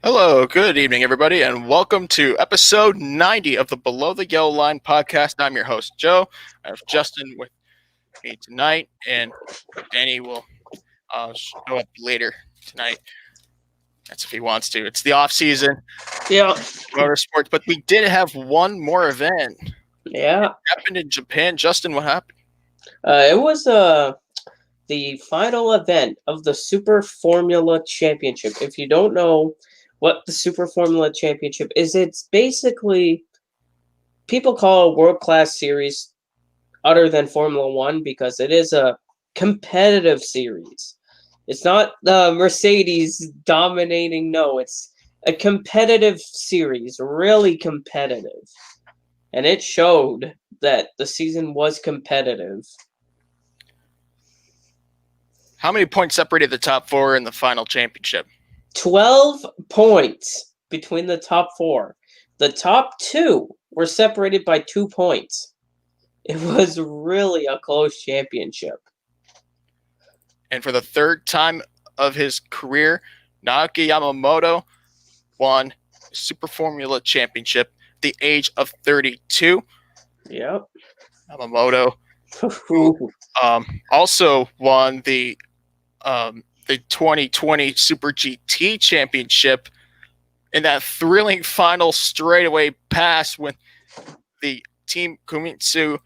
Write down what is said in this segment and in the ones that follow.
Hello, good evening, everybody, and welcome to episode 90 of the Below the Yellow Line podcast. I'm your host, Joe. I have Justin with me tonight, and Danny will show up later tonight. That's if he wants to. It's the off season, Yeah, motorsports, but we did have one more event. yeah. It happened in Japan. Justin, what happened? It was the final event of the Super Formula Championship. If you don't know what the Super Formula Championship is, it's basically people call it a world class series other than Formula One because it is a competitive series. It's not the Mercedes dominating. No, it's a competitive series, really competitive, and it showed that the season was competitive. How many points separated the top four in the final championship? 12 points between the top four. The top two were separated by 2 points. It was really a close championship. And for the third time of his career, Naoki Yamamoto won Super Formula Championship at the age of 32. Yep. Yamamoto also won the 2020 Super GT Championship in that thrilling final straightaway pass when the team Kunimitsu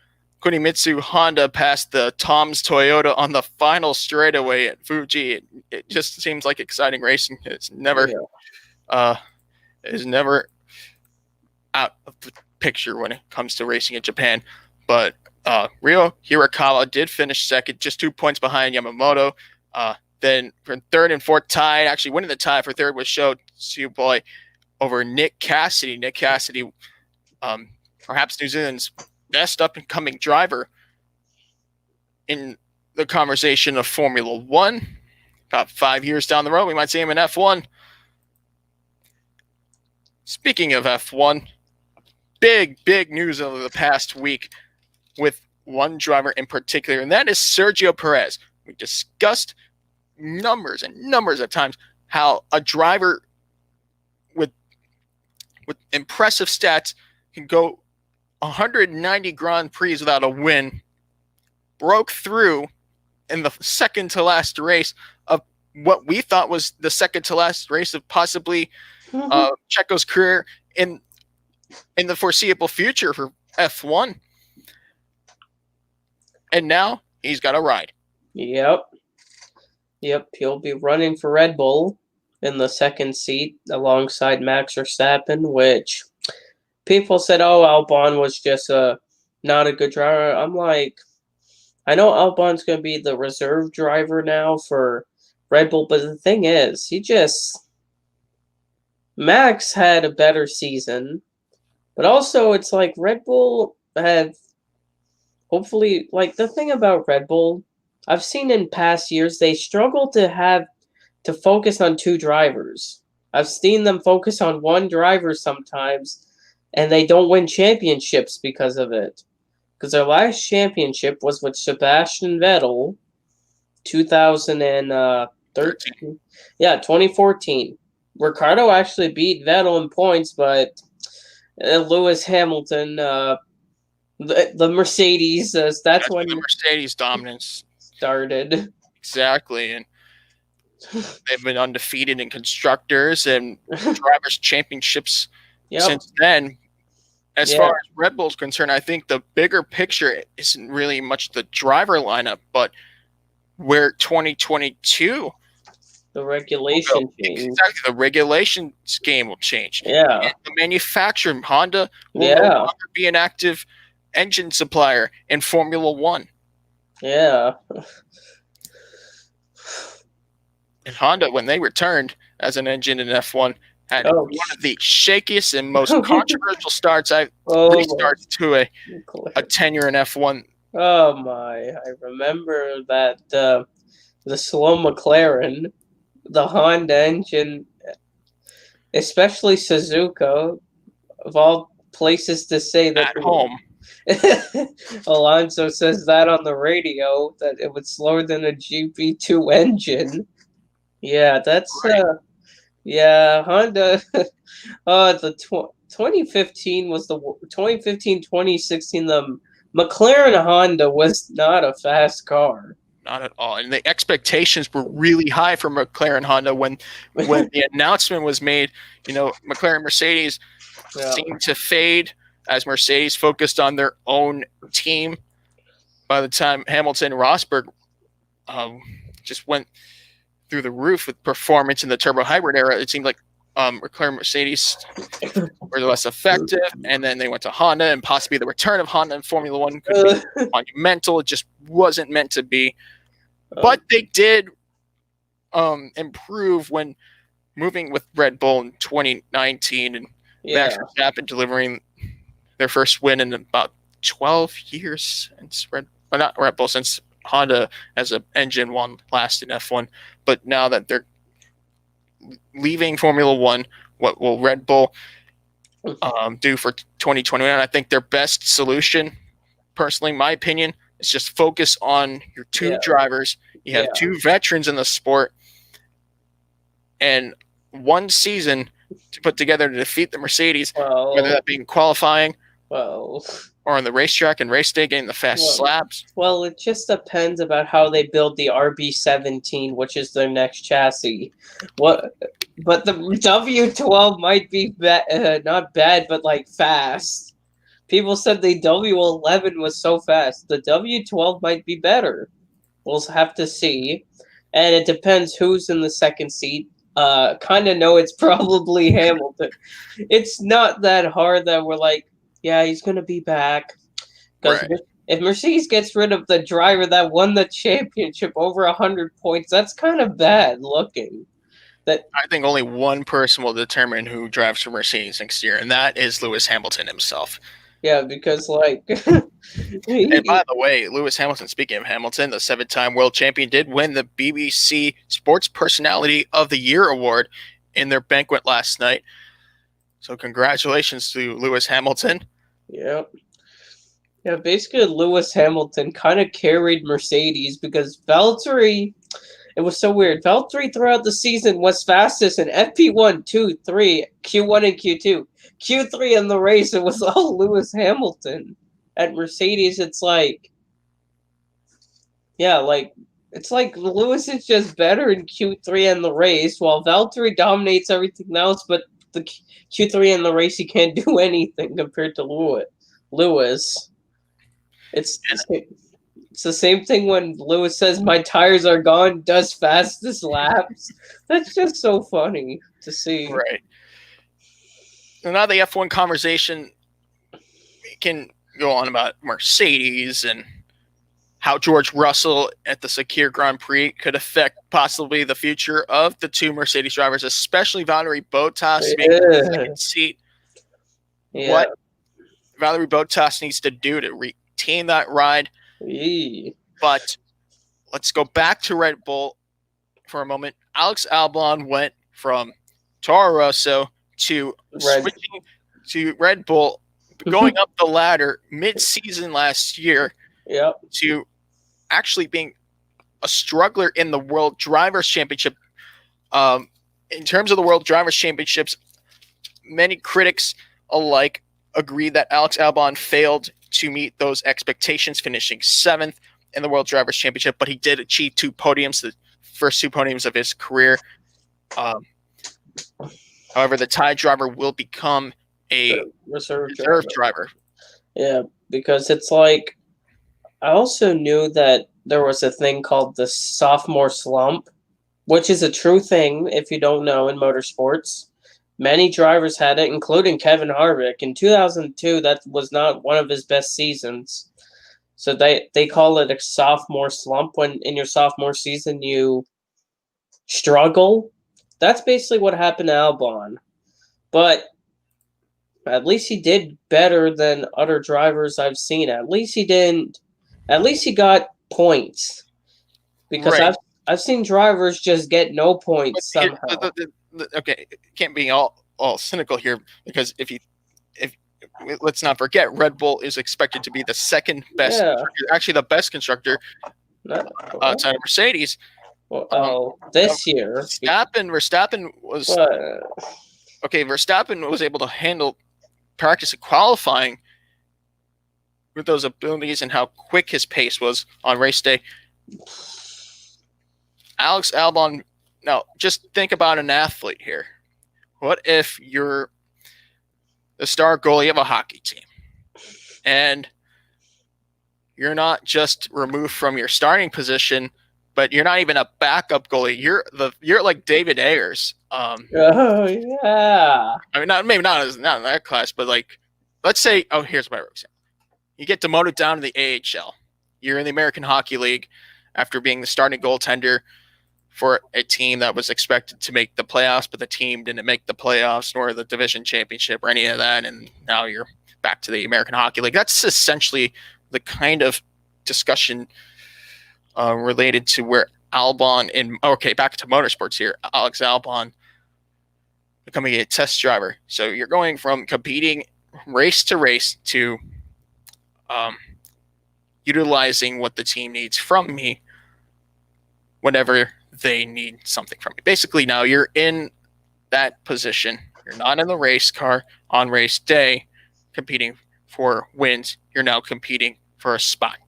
Honda passed the Tom's Toyota on the final straightaway at Fuji. It just seems like exciting racing. It's never out of the picture when it comes to racing in Japan. But Ryo Hirakawa did finish second, just 2 points behind Yamamoto. Then for third and fourth tied, actually winning the tie for third was Sho Tsuboy over Nick Cassidy. Nick Cassidy, perhaps New Zealand's best up-and-coming driver in the conversation of Formula One. About 5 years down the road, we might see him in F1. Speaking of F1, big news over the past week with one driver in particular, and that is Sergio Perez. We discussed numbers of times how a driver with impressive stats can go 190 Grand Prix without a win, broke through in the second to last race of what we thought was the second to last race of possibly Checo's career in the foreseeable future for F1. And now he's got a ride. Yep, he'll be running for Red Bull in the second seat alongside Max Verstappen, which people said, oh, Albon was just not a good driver. I'm like, I know Albon's going to be the reserve driver now for Red Bull, but the thing is, Max had a better season, but also it's like Red Bull had, hopefully, like the thing about Red Bull, I've seen in past years, they struggle to focus on two drivers. I've seen them focus on one driver sometimes, and they don't win championships because of it. Because their last championship was with Sebastian Vettel, 2013. Yeah, 2014. Ricardo actually beat Vettel in points, but Lewis Hamilton, the Mercedes, that's when the Mercedes dominance started. Exactly, and they've been undefeated in constructors and drivers' championships since then. As far as Red Bull's concerned, I think the bigger picture isn't really much the driver lineup, but where 2022 the regulation change. Exactly, the regulation scheme will change. Yeah, and the manufacturer Honda will no longer be an active engine supplier in Formula One. Yeah. And Honda, when they returned as an engine in F1, had one of the shakiest and most controversial restarts to a tenure in F1. Oh my! I remember that the slow McLaren, the Honda engine, especially Suzuka, of all places to say that at home. Alonso says that on the radio, that it was slower than a GP2 engine. Yeah, that's right. Yeah, Honda. The 2015 was the 2015 2016. The McLaren Honda was not a fast car. Not at all. And the expectations were really high for McLaren Honda when the announcement was made. McLaren Mercedes Yeah. seemed to fade as Mercedes focused on their own team. By the time Hamilton and Rosberg just went through the roof with performance in the turbo hybrid era, it seemed like McLaren Mercedes were less effective, and then they went to Honda, and possibly the return of Honda in Formula One could be monumental. It just wasn't meant to be. But they did improve when moving with Red Bull in 2019 and Max Verstappen delivering their first win in about 12 years since not Red Bull, since Honda as an engine won last in F1. But now that they're leaving Formula One, what will Red Bull do for 2021? I think their best solution, personally, my opinion, is just focus on your two drivers. You have two veterans in the sport, and one season to put together to defeat the Mercedes, whether that be in qualifying or on the racetrack and race day, getting the fast slaps. Well, it just depends about how they build the RB17, which is their next chassis. But the W12 might be not bad, but like fast. People said the W11 was so fast. The W12 might be better. We'll have to see. And it depends who's in the second seat. Kind of know it's probably Hamilton. It's not that hard that we're like, yeah, he's going to be back. Because if Mercedes gets rid of the driver that won the championship over 100 points, that's kind of bad looking. I think only one person will determine who drives for Mercedes next year, and that is Lewis Hamilton himself. Yeah, because and by the way, Lewis Hamilton, speaking of Hamilton, the 7-time world champion, did win the BBC Sports Personality of the Year award in their banquet last night. So congratulations to Lewis Hamilton. Yeah. Yeah, basically Lewis Hamilton kind of carried Mercedes because Valtteri, it was so weird. Valtteri throughout the season was fastest in FP1, 2, 3, Q1 and Q2. Q3 in the race, it was all Lewis Hamilton. At Mercedes, it's like, it's like Lewis is just better in Q3 in the race, while Valtteri dominates everything else, but the Q3 in the race, he can't do anything compared to Lewis. It's the same thing when Lewis says, my tires are gone, does fastest laps. That's just so funny to see. Right. So now the F1 conversation can go on about Mercedes and how George Russell at the Sakir Grand Prix could affect possibly the future of the two Mercedes drivers, especially Valtteri Bottas being in the second seat. Yeah. What Valtteri Bottas needs to do to retain that ride. But let's go back to Red Bull for a moment. Alex Albon went from Toro Rosso to switching to Red Bull, going up the ladder mid-season last year to actually being a struggler in the World Drivers' Championship. In terms of the World Drivers' Championships, many critics alike agree that Alex Albon failed to meet those expectations, finishing 7th in the World Drivers' Championship, but he did achieve 2 podiums, the first 2 podiums of his career. However, the tie driver will become a reserve driver. Yeah, because it's like, I also knew that there was a thing called the sophomore slump, which is a true thing if you don't know in motorsports. Many drivers had it, including Kevin Harvick. In 2002, that was not one of his best seasons. So they call it a sophomore slump when in your sophomore season you struggle. That's basically what happened to Albon. But at least he did better than other drivers I've seen. At least he got points. Because I've seen drivers just get no points somehow. Okay, can't be all cynical here, because if let's not forget, Red Bull is expected to be the second best, actually the best constructor outside of Mercedes. This year. Verstappen was okay. Verstappen was able to handle practice and qualifying with those abilities and how quick his pace was on race day. Alex Albon. Now, just think about an athlete here. What if you're the star goalie of a hockey team, and you're not just removed from your starting position, but you're not even a backup goalie. You're like David Ayers. Oh yeah. I mean, not in that class, but like, let's say, here's my example. You get demoted down to the AHL. You're in the American Hockey League after being the starting goaltender for a team that was expected to make the playoffs, but the team didn't make the playoffs nor the division championship or any of that, and now you're back to the American Hockey League. That's essentially the kind of discussion related to where Albon back to motorsports here. Alex Albon becoming a test driver. So you're going from competing race to race to utilizing what the team needs from me whenever they need something from me. Basically, now you're in that position. You're not in the race car on race day competing for wins. You're now competing for a spot.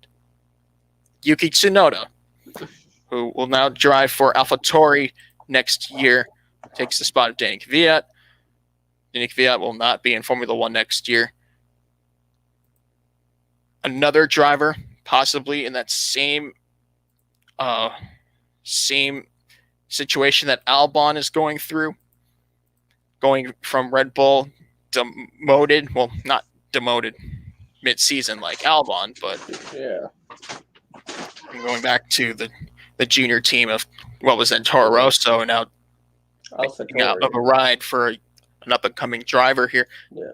Yuki Tsunoda, who will now drive for AlphaTauri next year, takes the spot of Danny Kvyat. Danny Kvyat will not be in Formula One next year. Another driver, possibly in that same situation that Albon is going through, going from Red Bull demoted, well, not demoted mid-season like Albon, but going back to the junior team of what was then Toro Rosso, and now out of a ride for an up-and-coming driver here. Yeah.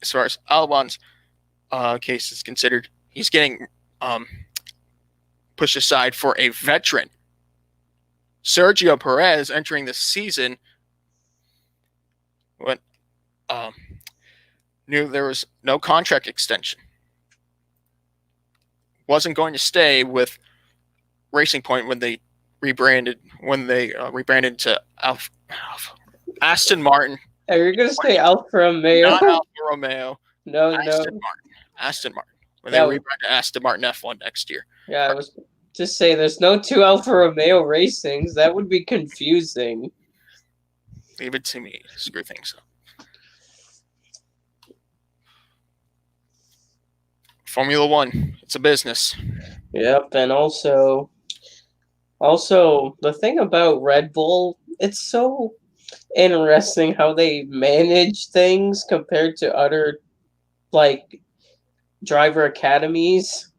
As far as Albon's case is considered, he's getting pushed aside for a veteran. Sergio Perez entering the season when knew there was no contract extension. Wasn't going to stay with Racing Point when they rebranded to Aston Martin. Are you going to say Alfa Romeo? Not Alfa Romeo. No. Aston Martin. When they rebrand to Aston Martin F1 next year. Yeah, I was just saying there's no two Alfa Romeo racings. That would be confusing. Leave it to me to screw things up. Formula One, it's a business. Yep, and also the thing about Red Bull, it's so interesting how they manage things compared to other like driver academies.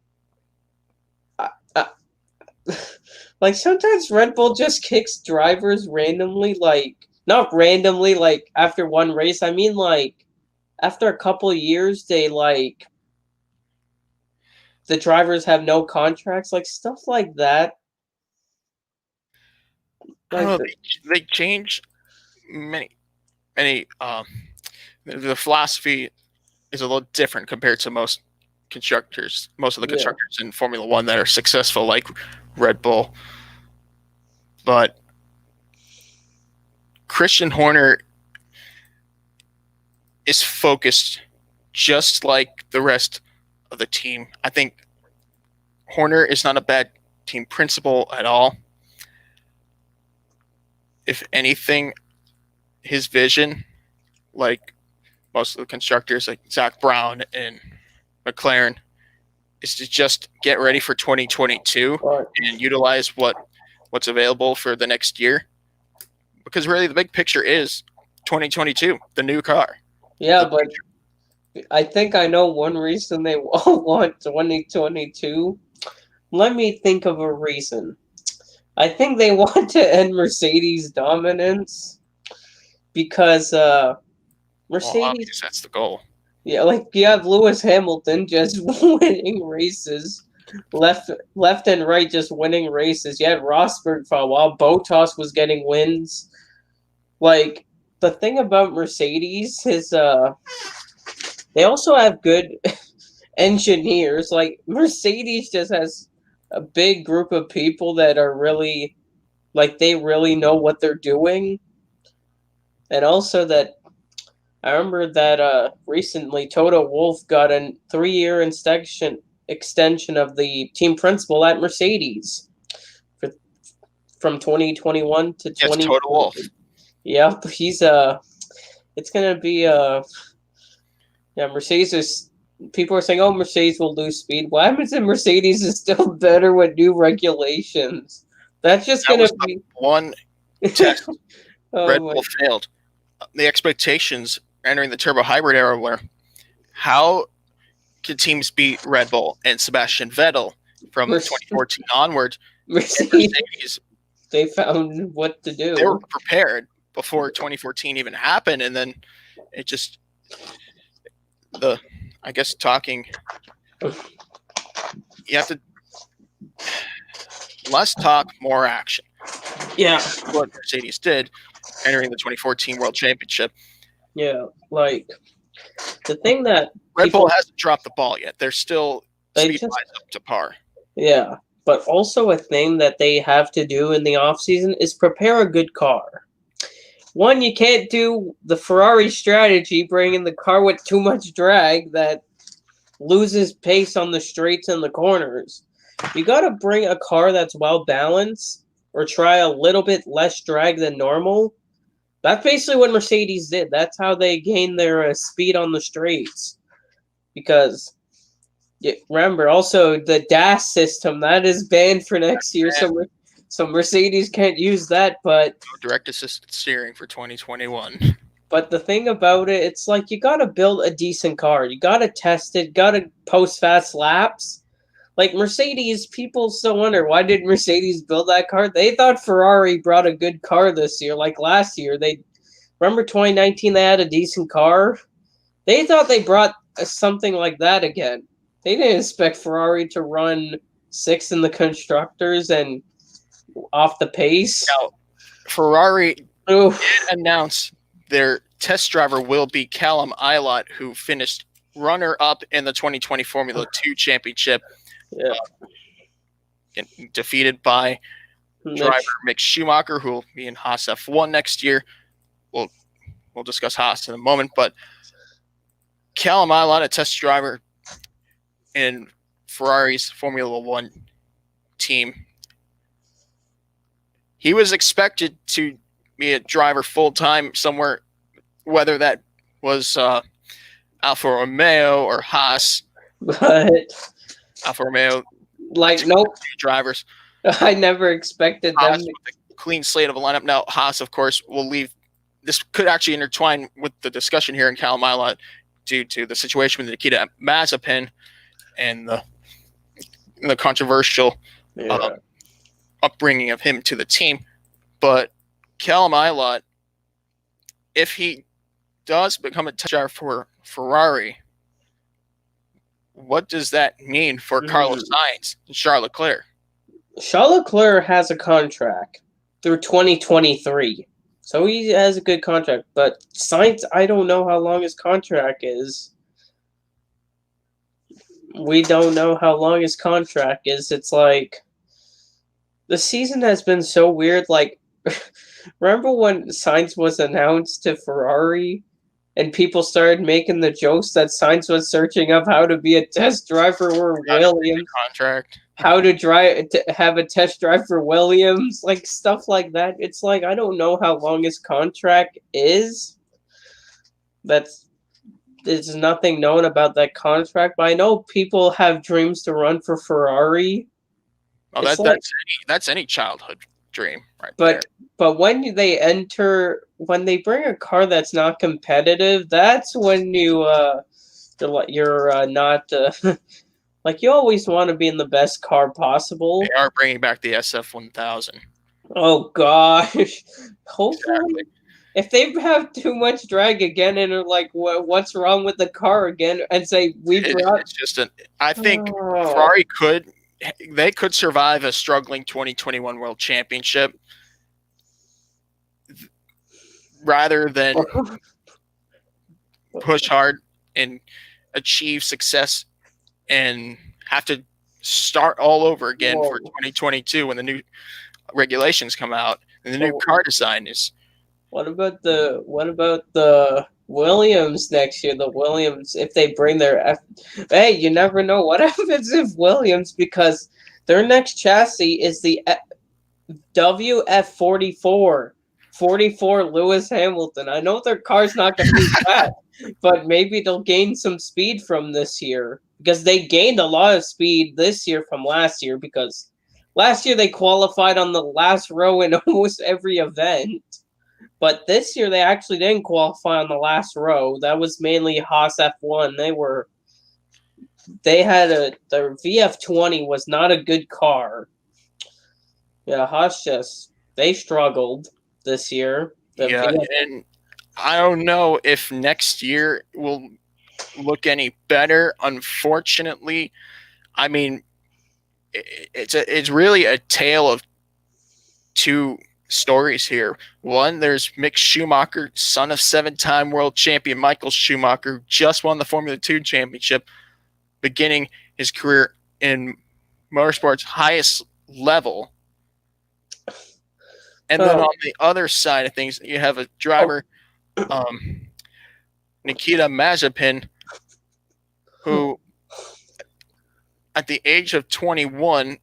Like sometimes Red Bull just kicks drivers randomly, like not randomly, like after one race. I mean, like after a couple of years, they like the drivers have no contracts, like stuff like that. Like they change many. The philosophy is a little different compared to most of the constructors in Formula One that are successful, like Red Bull. But Christian Horner is focused just like the rest of the team. I think Horner is not a bad team principal at all. If anything, his vision, like most of the constructors, like Zach Brown and McLaren, is to just get ready for 2022 and utilize what's available for the next year. Because really the big picture is 2022, the new car. Yeah, but I think I know one reason they want 2022. Let me think of a reason. I think they want to end Mercedes' dominance because Mercedes. That's the goal. Yeah, like you have Lewis Hamilton just winning races, left and right just winning races. You had Rosberg for a while. Bottas was getting wins. Like the thing about Mercedes is they also have good engineers. Like Mercedes just has a big group of people that are really Like they really know what they're doing. And also that I remember that recently Toto Wolff got a 3-year extension of the team principal at Mercedes for, from 2021 to Yes, 20. Total Wolf. Yep, he's it's gonna be yeah, Mercedes is. People are saying, "Oh, Mercedes will lose speed." What happens if Mercedes is still better with new regulations? That's just That gonna was the be. one test Red Oh my! Bull failed. The expectations entering the turbo hybrid era were how could teams beat Red Bull and Sebastian Vettel from 2014 onward? And Mercedes, Mercedes, they found what to they were do. prepared before 2014 even happened, and then it just I guess talking. You have to less talk, more action. Yeah, What Mercedes did entering the 2014 World Championship. yeah. Like the thing that Red Bull people hasn't dropped the ball yet. They're still they speed just wise up to par. yeah. But also a thing that they have to do in the off season is prepare a good car. One, you can't do the Ferrari strategy, bringing the car with too much drag that loses pace on the straights and the corners. You got to bring a car that's well balanced or try a little bit less drag than normal. That's basically what Mercedes did. That's how they gained their speed on the straights. Because remember, also the DAS system that is banned for next year, so Mercedes can't use that. But Direct assisted steering for 2021. But the thing about it, it's like you gotta build a decent car. You gotta test it, gotta post fast laps. Like Mercedes, people still wonder why did Mercedes build that car? They thought Ferrari brought a good car this year. Like last year, they remember 2019 they had a decent car. They thought they brought something like that again. They didn't expect Ferrari to run sixth in the constructors and off the pace. Now, Ferrari Oof. did announce their test driver will be Callum Ilott, who finished runner-up in the 2020 Formula 2 Championship, Yeah. defeated by driver Mick Schumacher, who will be in Haas F1 next year. We'll discuss Haas in a moment, but Callum Ilott, a test driver in Ferrari's Formula 1 team, he was expected to be a driver full-time somewhere, whether that was Alfa Romeo or Haas. But Alfa Romeo, like, nope. Drivers. I never expected Haas them. with a clean slate of a lineup. Now, Haas, of course, will leave. This could actually intertwine with the discussion here in Callum Ilott due to the situation with Nikita Mazepin and the controversial upbringing of him to the team. But Callum Ilott, if he does become a test driver for Ferrari, what does that mean for Carlos Sainz and Charles Leclerc? Charles Leclerc has a contract through 2023. So he has a good contract. But Sainz, I don't know how long his contract is. We don't know how long his contract is. It's like the season has been so weird. Like, remember when Sainz was announced to Ferrari and people started making the jokes that Sainz was searching up how to be a test driver for Williams? Contract. How to have a test drive for Williams, like stuff like that. It's like I don't know how long his contract is. There's nothing known about that contract, but I know people have dreams to run for Ferrari. Oh, that's any childhood dream, right there. But when they bring a car that's not competitive, that's when you're not. Like, you always want to be in the best car possible. They are bringing back the SF1000. Oh, gosh. Hopefully. Exactly. If they have too much drag again and are like, what's wrong with the car again? And say, it's just I think Ferrari could survive a struggling 2021 World Championship rather than push hard and achieve success and have to start all over again for 2022 when the new regulations come out and the new car design is. What about the Williams next year? The Williams, if they bring their hey, you never know what happens if Williams, because their next chassis is the WF44. 44 Lewis Hamilton. I know their car's not going to be fast, but maybe they'll gain some speed from this year, because they gained a lot of speed this year from last year, because last year they qualified on the last row in almost every event. But this year they actually didn't qualify on the last row. That was mainly Haas F1. Their VF20 was not a good car. Yeah, Haas they struggled this year. And I don't know if next year will look any better. Unfortunately, I mean, it's really a tale of two stories here. One, there's Mick Schumacher, son of 7-time world champion Michael Schumacher, who just won the Formula 2 championship, beginning his career in motorsports' highest level. And then on the other side of things, you have a driver, Nikita Mazepin, who at the age of 21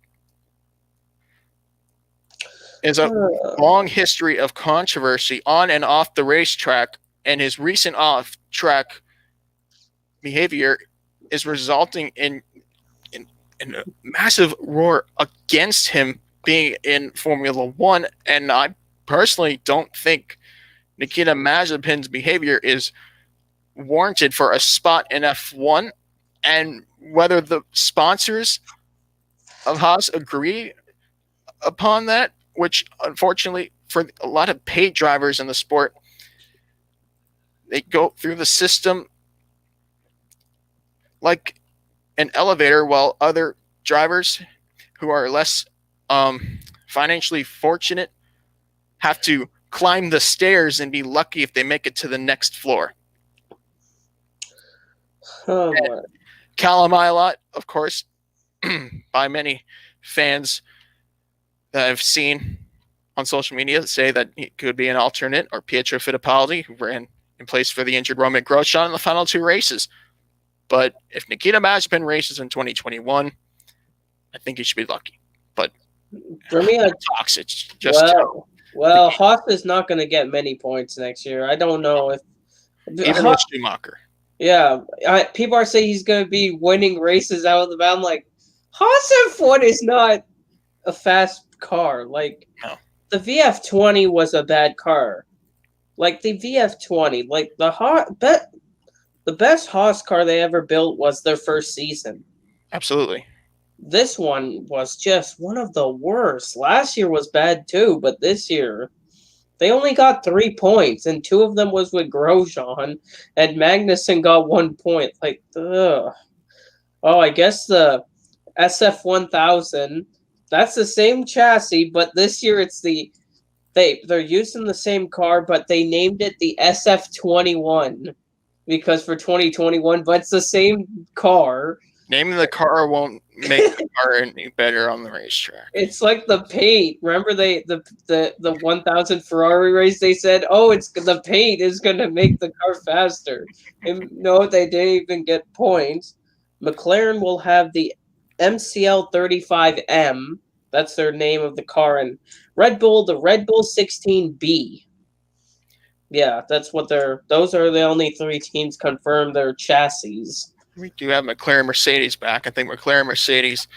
is a long history of controversy on and off the racetrack, and his recent off-track behavior is resulting in a massive roar against him being in Formula One. And I personally don't think Nikita Mazepin's behavior is warranted for a spot in F1, and whether the sponsors of Haas agree upon that, which unfortunately for a lot of paid drivers in the sport, they go through the system like an elevator, while other drivers who are less financially fortunate have to climb the stairs and be lucky if they make it to the next floor. Callum Ilott, of course, by many fans that I've seen on social media, say that he could be an alternate, or Pietro Fittipaldi, who ran in place for the injured Roman Grosjean in the final 2 races. But if Nikita Mazepin races in 2021, I think he should be lucky. But for me, it's just well, Haas is not going to get many points next year. I don't know if even with Schumacher. Yeah, people are saying he's going to be winning races out of the bound. Like, Haas F1 is not a fast car. Like, no. The VF20 was a bad car. Like, the VF20, like the best Haas car they ever built was their first season. Absolutely. This one was just one of the worst. Last year was bad too, but this year they only got 3 points, and 2 of them was with Grosjean, and Magnussen got 1 point. Like, ugh. Oh, I guess the SF1000, that's the same chassis, but this year it's they're using the same car, but they named it the SF21 because for 2021, but it's the same car. Naming the car won't make the car any better on the racetrack. It's like the paint. Remember the 1000 Ferrari race? They said, "Oh, it's the paint is going to make the car faster." And no, they didn't even get points. McLaren will have the MCL 35M. That's their name of the car, and Red Bull, the Red Bull 16B. Yeah, that's what those are the only 3 teams confirmed their chassis. We do have McLaren Mercedes back. I think McLaren Mercedes.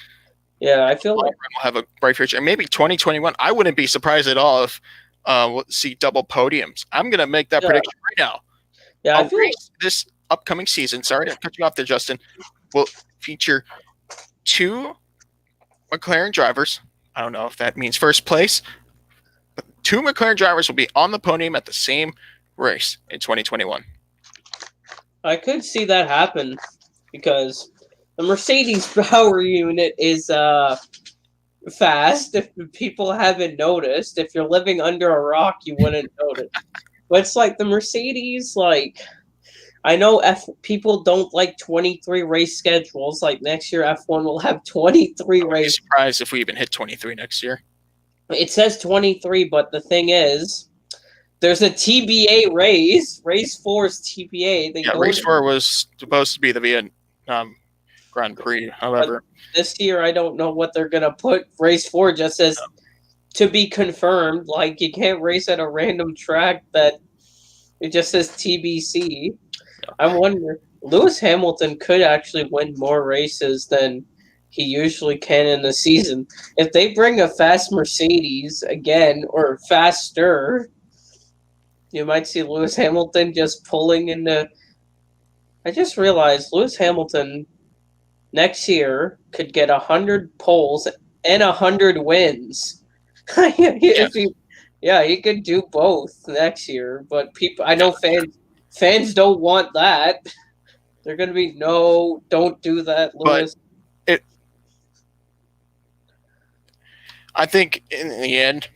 Yeah, I feel like we'll have a bright future. And maybe 2021. I wouldn't be surprised at all if we'll see double podiums. I'm going to make that prediction right now. Yeah, I feel this upcoming season, sorry to cut you off there, Justin, will feature 2 McLaren drivers. I don't know if that means first place, but 2 McLaren drivers will be on the podium at the same race in 2021. I could see that happen because the Mercedes power unit is fast. If people haven't noticed, if you're living under a rock, you wouldn't notice. But it's like the Mercedes, like, I know people don't like 23 race schedules. Like next year, F1 will have 23 races. Surprised if we even hit 23 next year. It says 23, but the thing is, there's a TBA race. Race 4 is TBA. Race 4 was supposed to be the Vietnam Grand Prix. However, this year I don't know what they're gonna put. Race 4 just says to be confirmed. Like, you can't race at a random track that it just says TBC. Yeah. I wonder, Lewis Hamilton could actually win more races than he usually can in the season. If they bring a fast Mercedes again, or faster, you might see Lewis Hamilton just pulling into... I just realized Lewis Hamilton next year could get 100 poles and 100 wins. He could do both next year. But I know fans don't want that. They're gonna be, no, don't do that, Lewis. But I think in the end,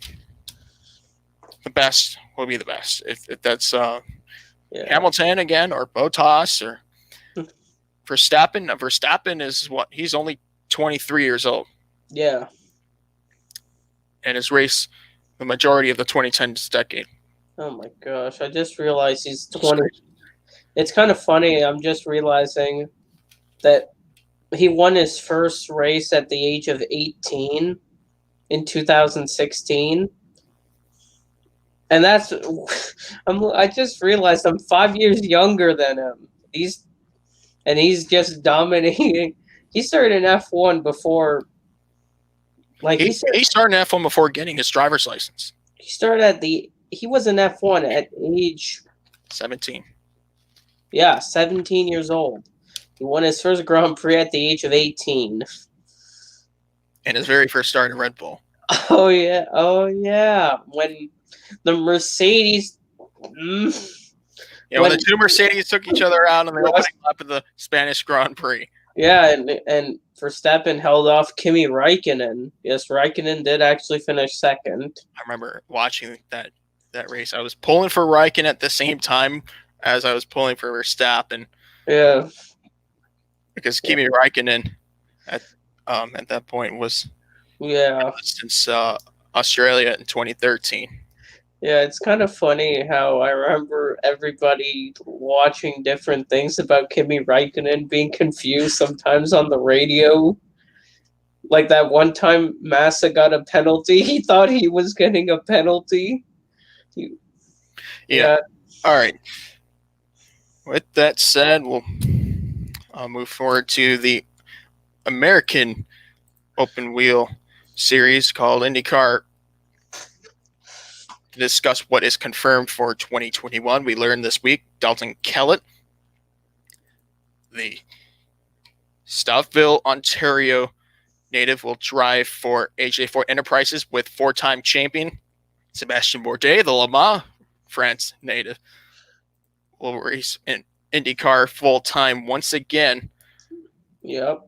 the best will be the best. If that's Hamilton again, or Bottas, or Verstappen. Verstappen is what? He's only 23 years old. Yeah. And has raced the majority of the 2010s decade. Oh my gosh! I just realized he's 20. It's kind of funny. I'm just realizing that he won his first race at the age of 18 in 2016. And that's... I just realized I'm 5 years younger than him. He's just dominating. He started in F1 before... He started in F1 before getting his driver's license. He was in F1 at age... 17. Yeah, 17 years old. He won his first Grand Prix at the age of 18. And his very first start in Red Bull. Oh, yeah. When the Mercedes... when the two Mercedes took each other out on the opening lap of the Spanish Grand Prix. Yeah, and Verstappen held off Kimi Räikkönen. Yes, Räikkönen did actually finish second. I remember watching that race. I was pulling for Räikkönen at the same time as I was pulling for Verstappen. Yeah. Because Kimi Räikkönen at that point was since Australia in 2013. Yeah, it's kind of funny how I remember everybody watching different things about Kimi Räikkönen, being confused sometimes on the radio. Like that one time Massa got a penalty. He thought he was getting a penalty. Yeah. All right. With that said, I'll move forward to the American open wheel series called Indycar. To discuss what is confirmed for 2021, we learned this week Dalton Kellett, the Stouffville, Ontario native, will drive for AJ Foyt Enterprises with four-time champion Sebastien Bourdais. The Le Mans, France native, will race in IndyCar full-time once again. Yep.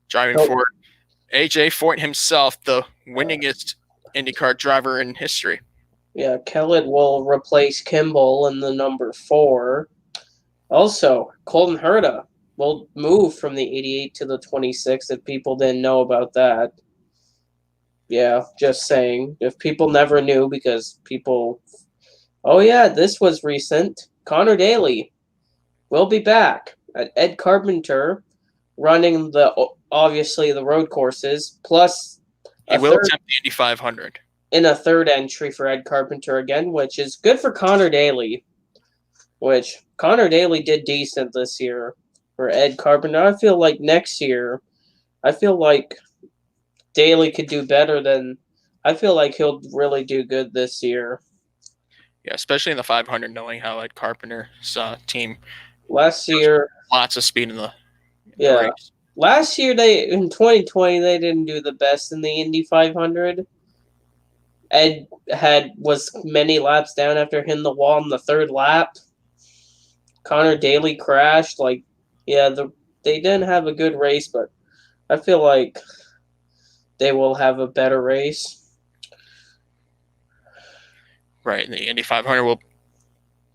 Driving for AJ Foyt himself, the winningest IndyCar driver in history. Yeah, Kellett will replace Kimball in the number 4. Also, Colton Herta will move from the 88 to the 26, if people didn't know about that. Yeah, just saying. If people never knew, because people... Oh yeah, this was recent. Connor Daly will be back at Ed Carpenter, running obviously the road courses, plus... He will attempt the Indy 500. In a third entry for Ed Carpenter again, which is good for Connor Daly. Which Connor Daly did decent this year for Ed Carpenter. I feel like next year, Daly could do better than... I feel like he'll really do good this year. Yeah, especially in the 500, knowing how Ed Carpenter's team... Last year... Lots of speed in the race. Last year, in 2020, they didn't do the best in the Indy 500. Ed was many laps down after hitting the wall in the third lap. Connor Daly crashed. They didn't have a good race, but I feel like they will have a better race. Right, the Indy 500 will,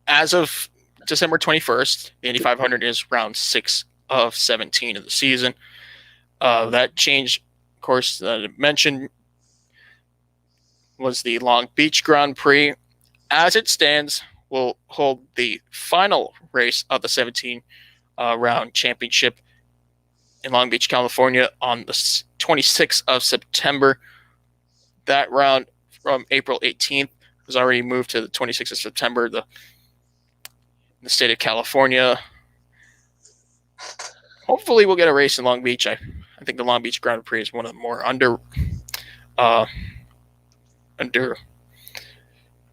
as of December 21st, the Indy 500 is round 6 of 17 of the season. That change, of course, that I mentioned, was the Long Beach Grand Prix. As it stands, we'll hold the final race of the 17 round championship in Long Beach, California on the 26th of September. That round from April 18th was already moved to the 26th of September. The state of California. Hopefully we'll get a race in Long Beach. I think the Long Beach Grand Prix is one of the more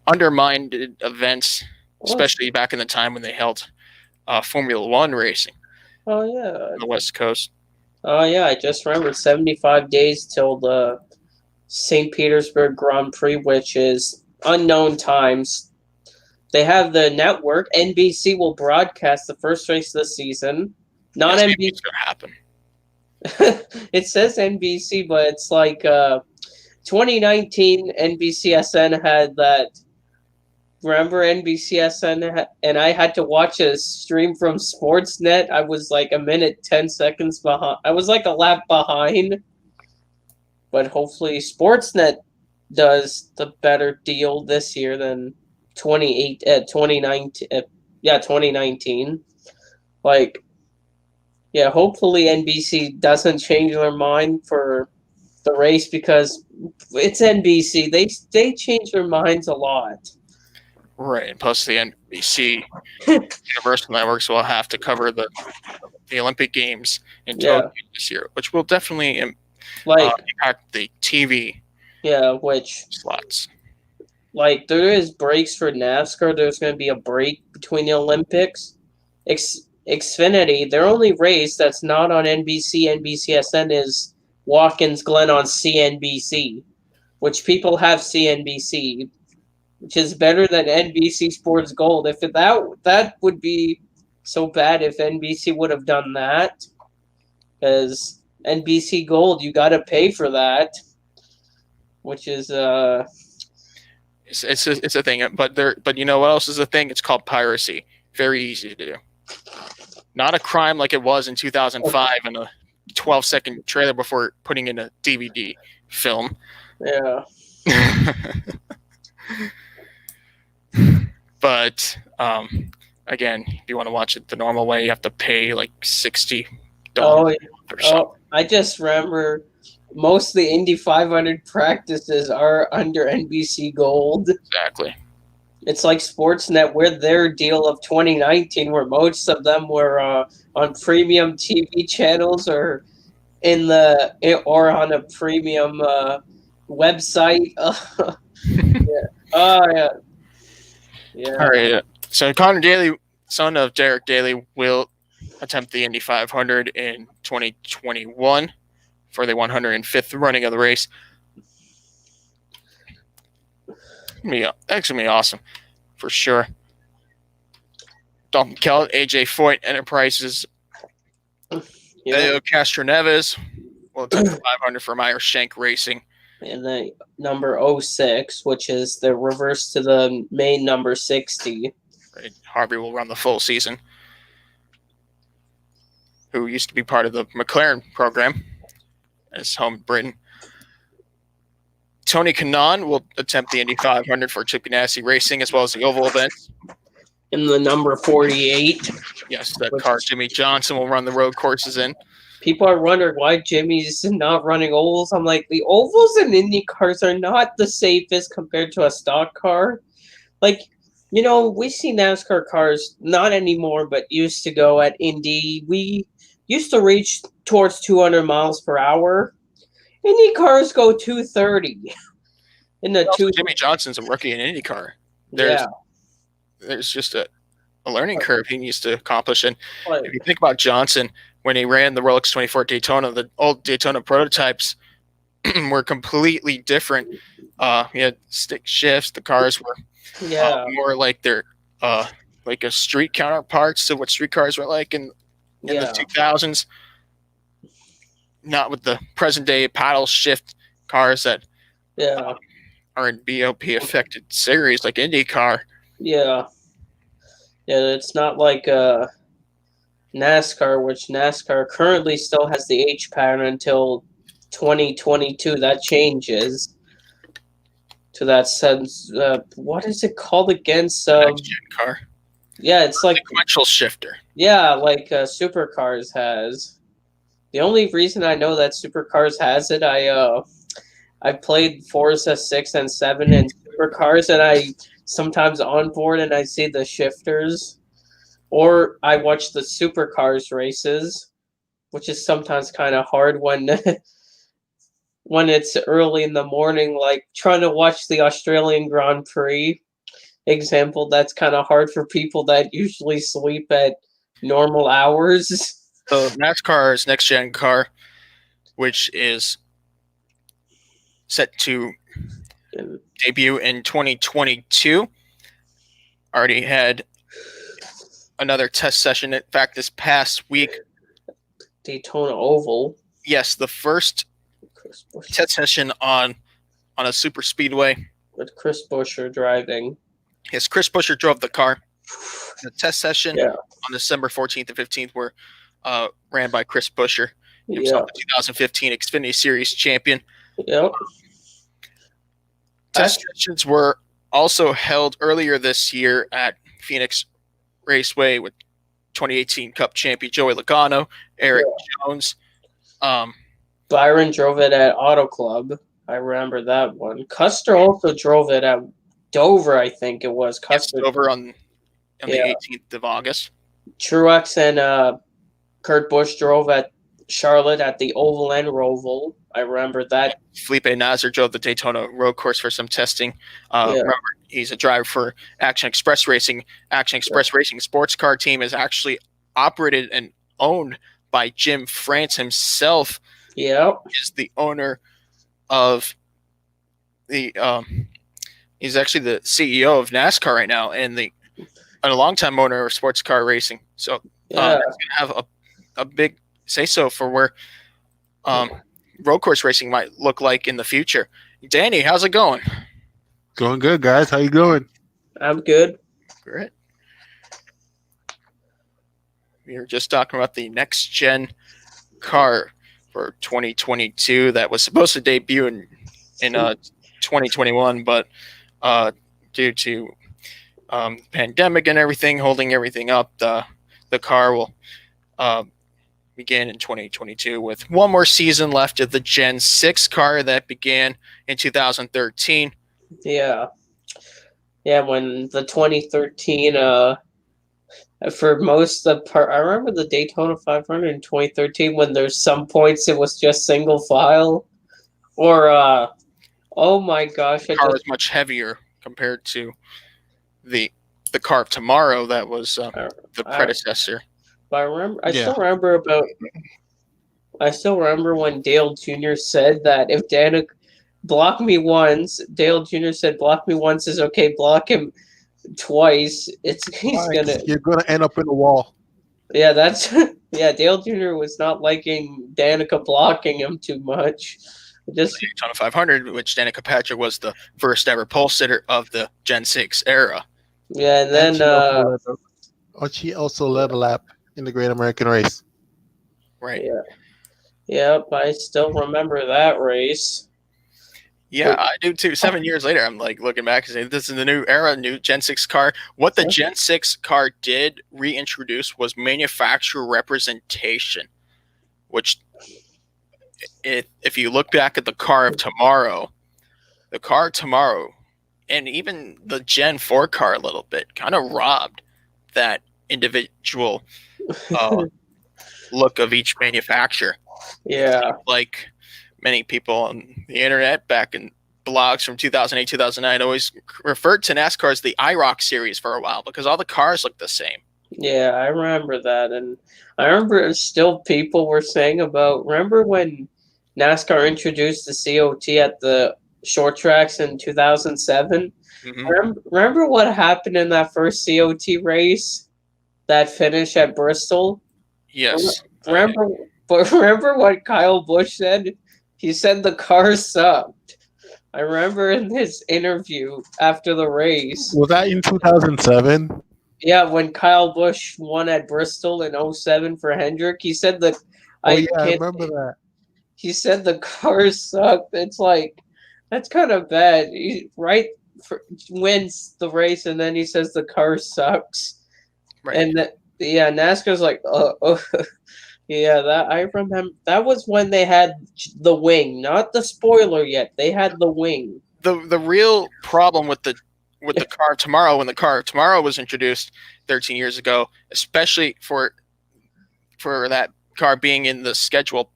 undermined events, especially back in the time when they held Formula One racing. Oh yeah, on the West Coast. Oh yeah, I just remembered 75 days till the St. Petersburg Grand Prix, which is unknown times. They have the network. NBC will broadcast the first race of the season. Not NBC. It's gonna happen. It says NBC, but it's like 2019 NBCSN had that. Remember NBCSN? And I had to watch a stream from Sportsnet. I was like a minute, 10 seconds behind. I was like a lap behind. But hopefully Sportsnet does the better deal this year than 2019. Like, yeah, hopefully NBC doesn't change their mind for the race because it's NBC. They change their minds a lot. Right, and plus the NBC Universal Networks will have to cover the Olympic Games in Tokyo this year, which will definitely impact the TV which slots. Like, there is breaks for NASCAR. There's going to be a break between the Olympics. Xfinity, their only race that's not on NBC, NBCSN is Watkins Glen on CNBC, which people have CNBC, which is better than NBC Sports Gold. If that would be so bad if NBC would have done that, because NBC Gold, you got to pay for that, which is It's a thing, but you know what else is a thing? It's called piracy. Very easy to do. Not a crime like it was in 2005 in a 12-second trailer before putting in a DVD film. Yeah. But again, if you want to watch it the normal way, you have to pay like $60 or something. I just remember most of the Indy 500 practices are under NBC Gold. Exactly. It's like Sportsnet, where their deal of 2019, where most of them were on premium TV channels or on a premium website. Yeah. All right. So Connor Daly, son of Derek Daly, will attempt the Indy 500 in 2021 for the 105th running of the race. That's going to be awesome, for sure. Dalton Kellett, AJ Foyt, Enterprises, Leo Castroneves will attempt the 500 for Meyer Shank Racing. And the number 06, which is the reverse to the main number 60. Right. Harvey will run the full season, who used to be part of the McLaren program at his home in Britain. Tony Kanaan will attempt the Indy 500 for Chip Ganassi Racing, as well as the oval events. In the number 48. Yes, that car Jimmy Johnson will run the road courses in. People are wondering why Jimmy's not running ovals. I'm like, the ovals in Indy cars are not the safest compared to a stock car. Like, you know, we see NASCAR cars, not anymore, but used to go at Indy. We used to reach towards 200 miles per hour. Indy cars go 230. Jimmy Johnson's a rookie in IndyCar. There's just a learning curve he needs to accomplish. And if you think about Johnson, when he ran the Rolex 24 Daytona, the old Daytona prototypes were completely different. He had stick shifts. The cars were more like their like a street counterparts to what street cars were like in the 2000s. Not with the present day paddle shift cars that are in BOP affected series like IndyCar. Yeah, it's not like NASCAR, which NASCAR currently still has the H pattern until 2022. That changes to that sense. What is it called again? Next gen car. Yeah, it's like Sequential shifter. Yeah, like Supercars has. The only reason I know that Supercars has it, I played Forza 6 and 7 in Supercars, and I sometimes on board and I see the shifters, or I watch the Supercars races, which is sometimes kind of hard when when it's early in the morning, like trying to watch the Australian Grand Prix. Example, that's kind of hard for people that usually sleep at normal hours. So NASCAR's next gen car, which is set to debut in 2022, already had another test session. In fact, this past week, Daytona Oval. yes, the first test session on a super speedway with Chris Buescher driving. Yes, Chris Buescher drove the car. The test session Yeah. on December 14th and 15th were ran by Chris Buescher, himself the 2015 Xfinity Series champion. Yep. Test sessions were also held earlier this year at Phoenix Raceway with 2018 Cup champion Joey Logano, Eric Jones. Byron drove it at Auto Club. I remember that one. Custer also drove it at Dover, I think it was. Custer Dover on the 18th of August. Truex and Kurt Busch drove at Charlotte at the Oval and Roval. I remember that. Felipe Nasr drove the Daytona road course for some testing. Remember, he's a driver for Action Express Racing. Action Express Racing sports car team is actually operated and owned by Jim France himself. Yeah. Is the owner of the he's actually the CEO of NASCAR right now and a longtime owner of sports car racing. So that's going to have a big say-so for where road course racing might look like in the future. Danny, how's it going? Going good, guys. How you going? I'm good. Great. We were just talking about the next-gen car for 2022 that was supposed to debut in 2021, but due to pandemic and everything holding everything up, the car will begin in 2022 with one more season left of the Gen 6 car that began in 2013. Yeah, when the 2013 for most of the part, I remember the Daytona 500 in 2013 when there's some points it was just single file, or oh my gosh, the car was much heavier compared to the car of tomorrow that was the predecessor. But I still remember when Dale Jr. said that if Danica block me once, Dale Jr. said block me once is okay, block him twice, you're gonna end up in the wall. Yeah, that's Dale Jr. was not liking Danica blocking him too much. Just Daytona 500, which Danica Patrick was the first ever pole sitter of the Gen 6 era. Yeah, and then she also led a lap in the Great American Race. Right. Yeah. Yep, I still remember that race. Yeah, I do too. 7 years later, I'm like looking back and saying, this is the new era, new Gen 6 car. What the Gen 6 car did reintroduce was manufacturer representation, which if you look back at the car of tomorrow, and even the Gen 4 car a little bit, kind of robbed that individual look of each manufacturer. Yeah. Like many people on the internet back in blogs from 2008, 2009 always referred to NASCAR as the IROC series for a while because all the cars look the same. Yeah, I remember that. And I remember still people were saying remember when NASCAR introduced the COT at the short tracks in 2007? Mm-hmm. Remember what happened in that first COT race? That finish at Bristol? Yes. Remember what Kyle Busch said? He said the car sucked. I remember in his interview after the race. Was that in 2007? Yeah, when Kyle Busch won at Bristol in 2007 for Hendrick, he said I remember that. He said the car sucked. It's like, That's kind of bad. Wins the race, and then he says the car sucks. Right. And NASCAR's like, yeah, that I remember. That was when they had the wing, not the spoiler yet. They had the wing. The real problem with the car tomorrow, when the car tomorrow was introduced 13 years ago, especially for that car being in the schedule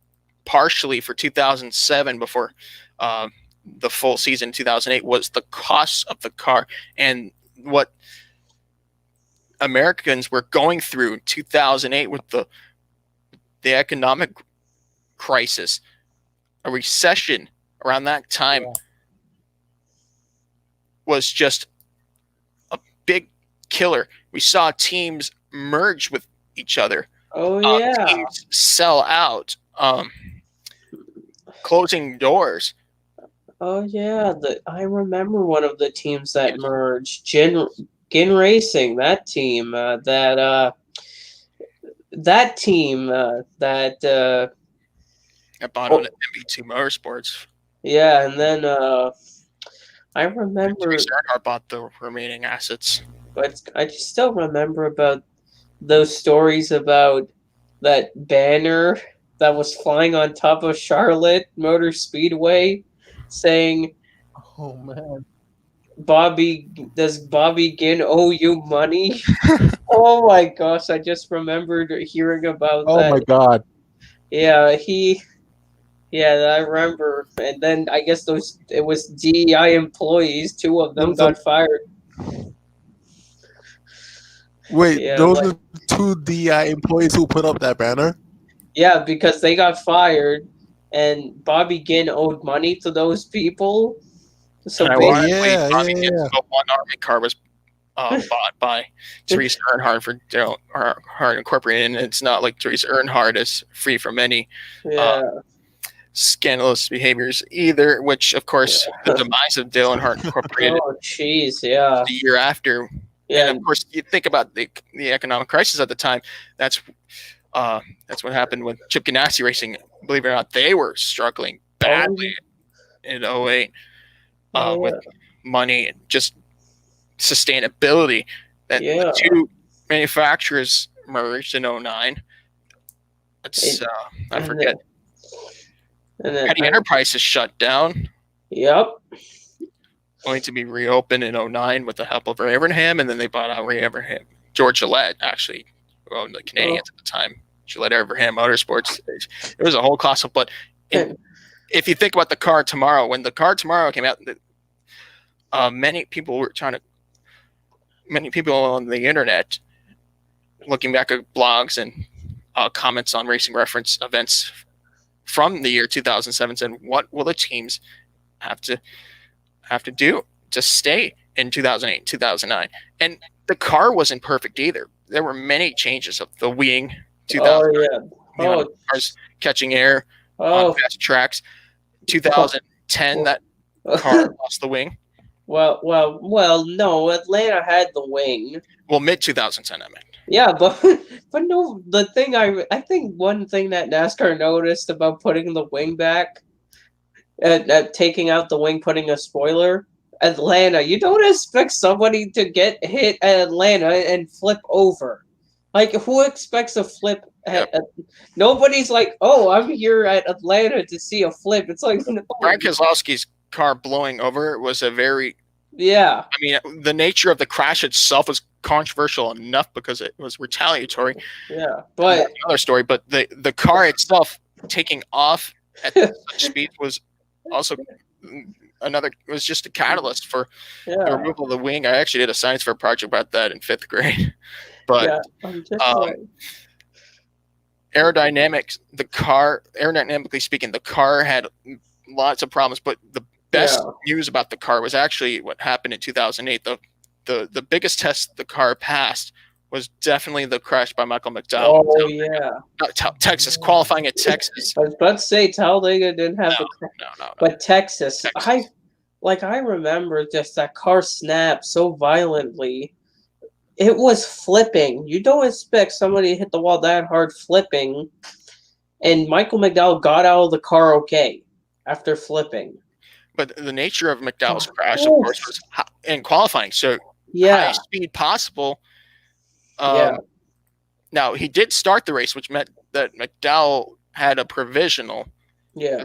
partially for 2007 before the full season 2008, was the cost of the car and what Americans were going through in 2008 with the economic crisis, a recession around that time. Yeah. Was just a big killer. We saw teams merge with each other. Oh yeah. Teams sell out, closing doors. Oh yeah. I remember one of the teams that merged. Gin Racing. That team. That team. That bought on MB2 Motorsports. Yeah, and then I remember Earnhardt bought the remaining assets. But I just still remember about those stories about that banner that was flying on top of Charlotte Motor Speedway saying, Oh man. Does Bobby Ginn owe you money? Oh my gosh, I just remembered hearing about that. Oh my god. Yeah, I remember. And then I guess it was DEI employees, 2 of them got fired. Wait, those are 2 DI employees who put up that banner? Yeah, because they got fired, and Bobby Ginn owed money to those people. So Bobby Ginn's one Army car was bought by Teresa Earnhardt for Earnhardt Incorporated, and it's not like Teresa Earnhardt is free from any scandalous behaviors either, which of course the demise of Dale Earnhardt Incorporated the year after. Yeah, and of course you think about the economic crisis at the time. That's what happened with Chip Ganassi Racing. Believe it or not, they were struggling badly in 2008 with money and just sustainability. That the 2 manufacturers merged in 2009. I forget. Petty Enterprise is shut down. Yep. Going to be reopened in 2009 with the help of Ray Evernham, and then they bought out Ray Evernham. George Gillette, actually, who owned the Canadians at the time. Gillette Evernham Motorsports. It was a whole cost of, but if you think about the car tomorrow, when the car tomorrow came out, many people on the internet, looking back at blogs and comments on Racing Reference events from the year 2007, said, what will the teams have to do to stay in 2008, 2009? And the car wasn't perfect either. There were many changes of the wing. 2009, cars catching air on fast tracks. 2010, that car lost the wing. Well, no, Atlanta had the wing. Well, mid 2010, I meant. Yeah, but no, the thing I think one thing that NASCAR noticed about putting the wing back, taking out the wing, putting a spoiler, Atlanta, you don't expect somebody to get hit at Atlanta and flip over. Like, who expects a flip? Nobody's like, oh, I'm here at Atlanta to see a flip. It's like, no. Brian Keselowski's car blowing over was a very... Yeah. I mean, the nature of the crash itself was controversial enough because it was retaliatory. Yeah, but... That's another story, but the car itself taking off at such speed was also... It was just a catalyst for the removal of the wing. I actually did a science fair project about that in 5th grade. But aerodynamically speaking, the car had lots of problems. But the best news about the car was actually what happened in 2008. The biggest test the car passed was definitely the crash by Michael McDowell. Oh, yeah. Texas, qualifying at Texas. I was about to say Talladega didn't have the crash. No. But Texas. I remember just that car snapped so violently. It was flipping. You don't expect somebody to hit the wall that hard flipping. And Michael McDowell got out of the car okay after flipping. But the nature of McDowell's crash, of course, was in qualifying, so high speed possible. Now, he did start the race, which meant that McDowell had a provisional. Yeah.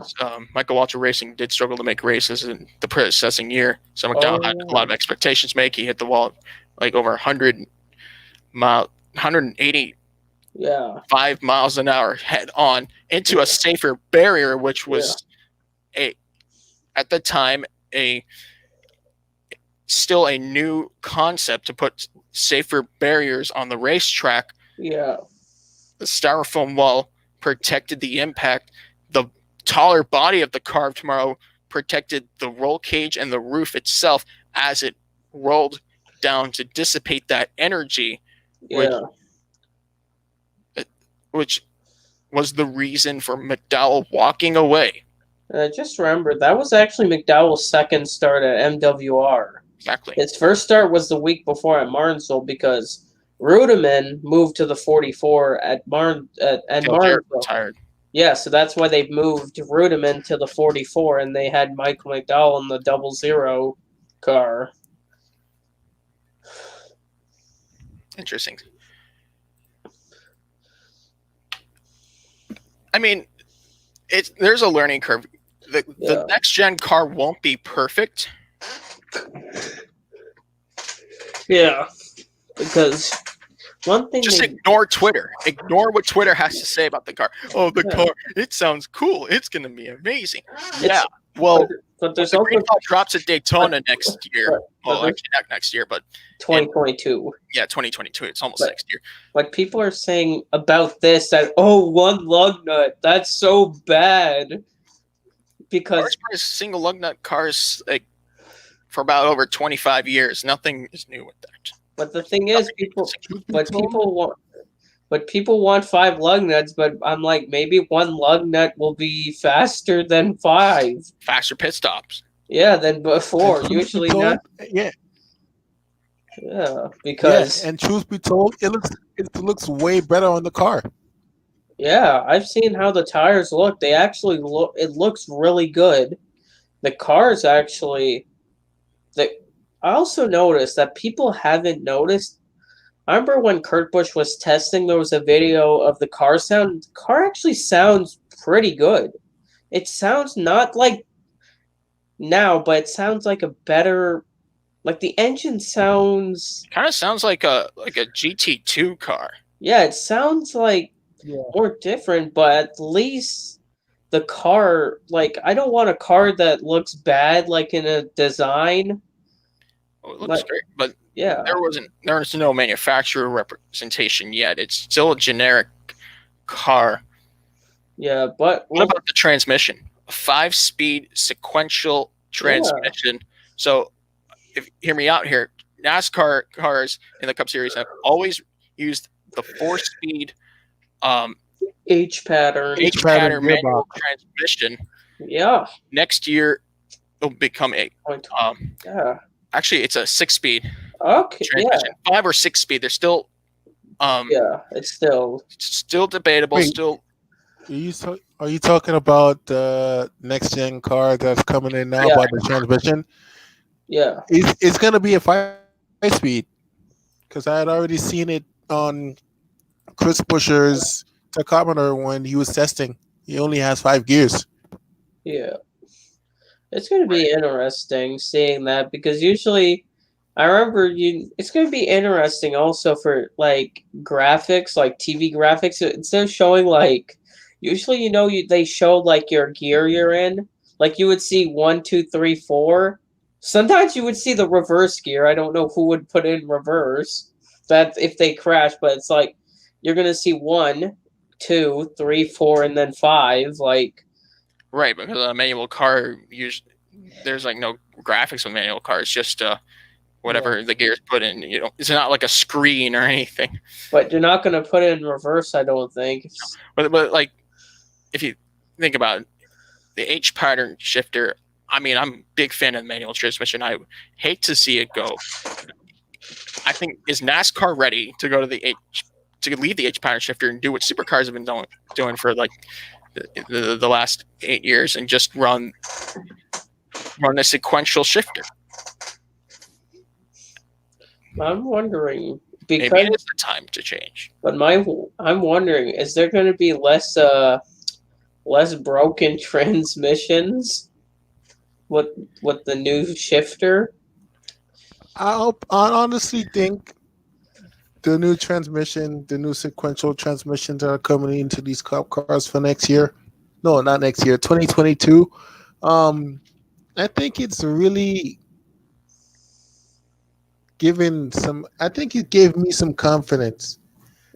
Michael Walter Racing did struggle to make races in the predecessing year, so McDowell had a lot of expectations to make. He hit the wall like over 185 miles an hour head on into a safer barrier, which was at the time still a new concept to put safer barriers on the racetrack. Yeah. The styrofoam wall protected the impact. The taller body of the car of tomorrow protected the roll cage and the roof itself as it rolled down to dissipate that energy, which was the reason for McDowell walking away. Just remember, that was actually McDowell's second start at MWR. Exactly. His first start was the week before at Martinsville because Rudeman moved to the 44 at Martinsville. Retired. Yeah, so that's why they moved Rudeman to the 44, and they had Michael McDowell in the 00 car. Interesting. I mean, there's a learning curve. The next gen car won't be perfect. Yeah, because one thing just ignore Twitter. Ignore what Twitter has to say about the car. Oh, the car, it sounds cool. It's going to be amazing. Well, but there's the also green flag drops at Daytona next year. Well, actually not next year, but 2022. 2022. It's almost next year. Like people are saying about this that one lug nut, that's so bad because single lug nut cars for about over 25 years. Nothing is new with that. But the thing is, people want 5 lug nuts, but I'm like, maybe 1 lug nut will be faster than 5. Faster pit stops. Yeah, than before. Usually not. Yeah. Yeah, because and truth be told, it looks way better on the car. Yeah, I've seen how the tires look. They actually look. It looks really good. The cars actually. I also noticed that people haven't noticed. I remember when Kurt Busch was testing, there was a video of the car sound. The car actually sounds pretty good. It sounds not like now, but it sounds like a better. Like the engine sounds. Kind of sounds like a GT2 car. Yeah, it sounds like more different, but at least the car. Like I don't want a car that looks bad, like in a design. It looks great, but there was no manufacturer representation yet. It's still a generic car. Yeah, but what about the transmission? A 5-speed sequential transmission. So, hear me out here. NASCAR cars in the Cup Series have always used the 4-speed H pattern manual transmission. Yeah. Next year, it'll become actually, it's a 6-speed transmission. 5 or 6-speed. They're still it's still debatable. Wait, are you talking about the next gen car that's coming in now by the transmission? Yeah, it's gonna be a 5-speed because I had already seen it on Chris Buescher's tachometer when he was testing. He only has 5 gears. Yeah. It's going to be interesting seeing that because usually I remember it's going to be interesting also for like graphics, like TV graphics. Instead of showing like, usually, they show like your gear you're in. Like you would see 1, 2, 3, 4. Sometimes you would see the reverse gear. I don't know who would put in reverse. That's if they crash, but it's like you're going to see 1, 2, 3, 4, and then 5. Like. Right, because a manual car, there's like no graphics with manual cars, just whatever the gears put in. It's not like a screen or anything. But you're not going to put it in reverse, I don't think. No. But like, if you think about it, the H pattern shifter, I mean, I'm a big fan of the manual transmission. I hate to see it go. I think, is NASCAR ready to go to leave the H pattern shifter and do what supercars have been doing for like the last 8 years and just run run a sequential shifter. I'm wondering Maybe because, it is the time to change. but I'm wondering, is there going to be less broken transmissions with the new shifter? I honestly think the new transmission, the new sequential transmissions that are coming into these cup cars for next year. No, not next year, 2022. I think it's really I think it gave me some confidence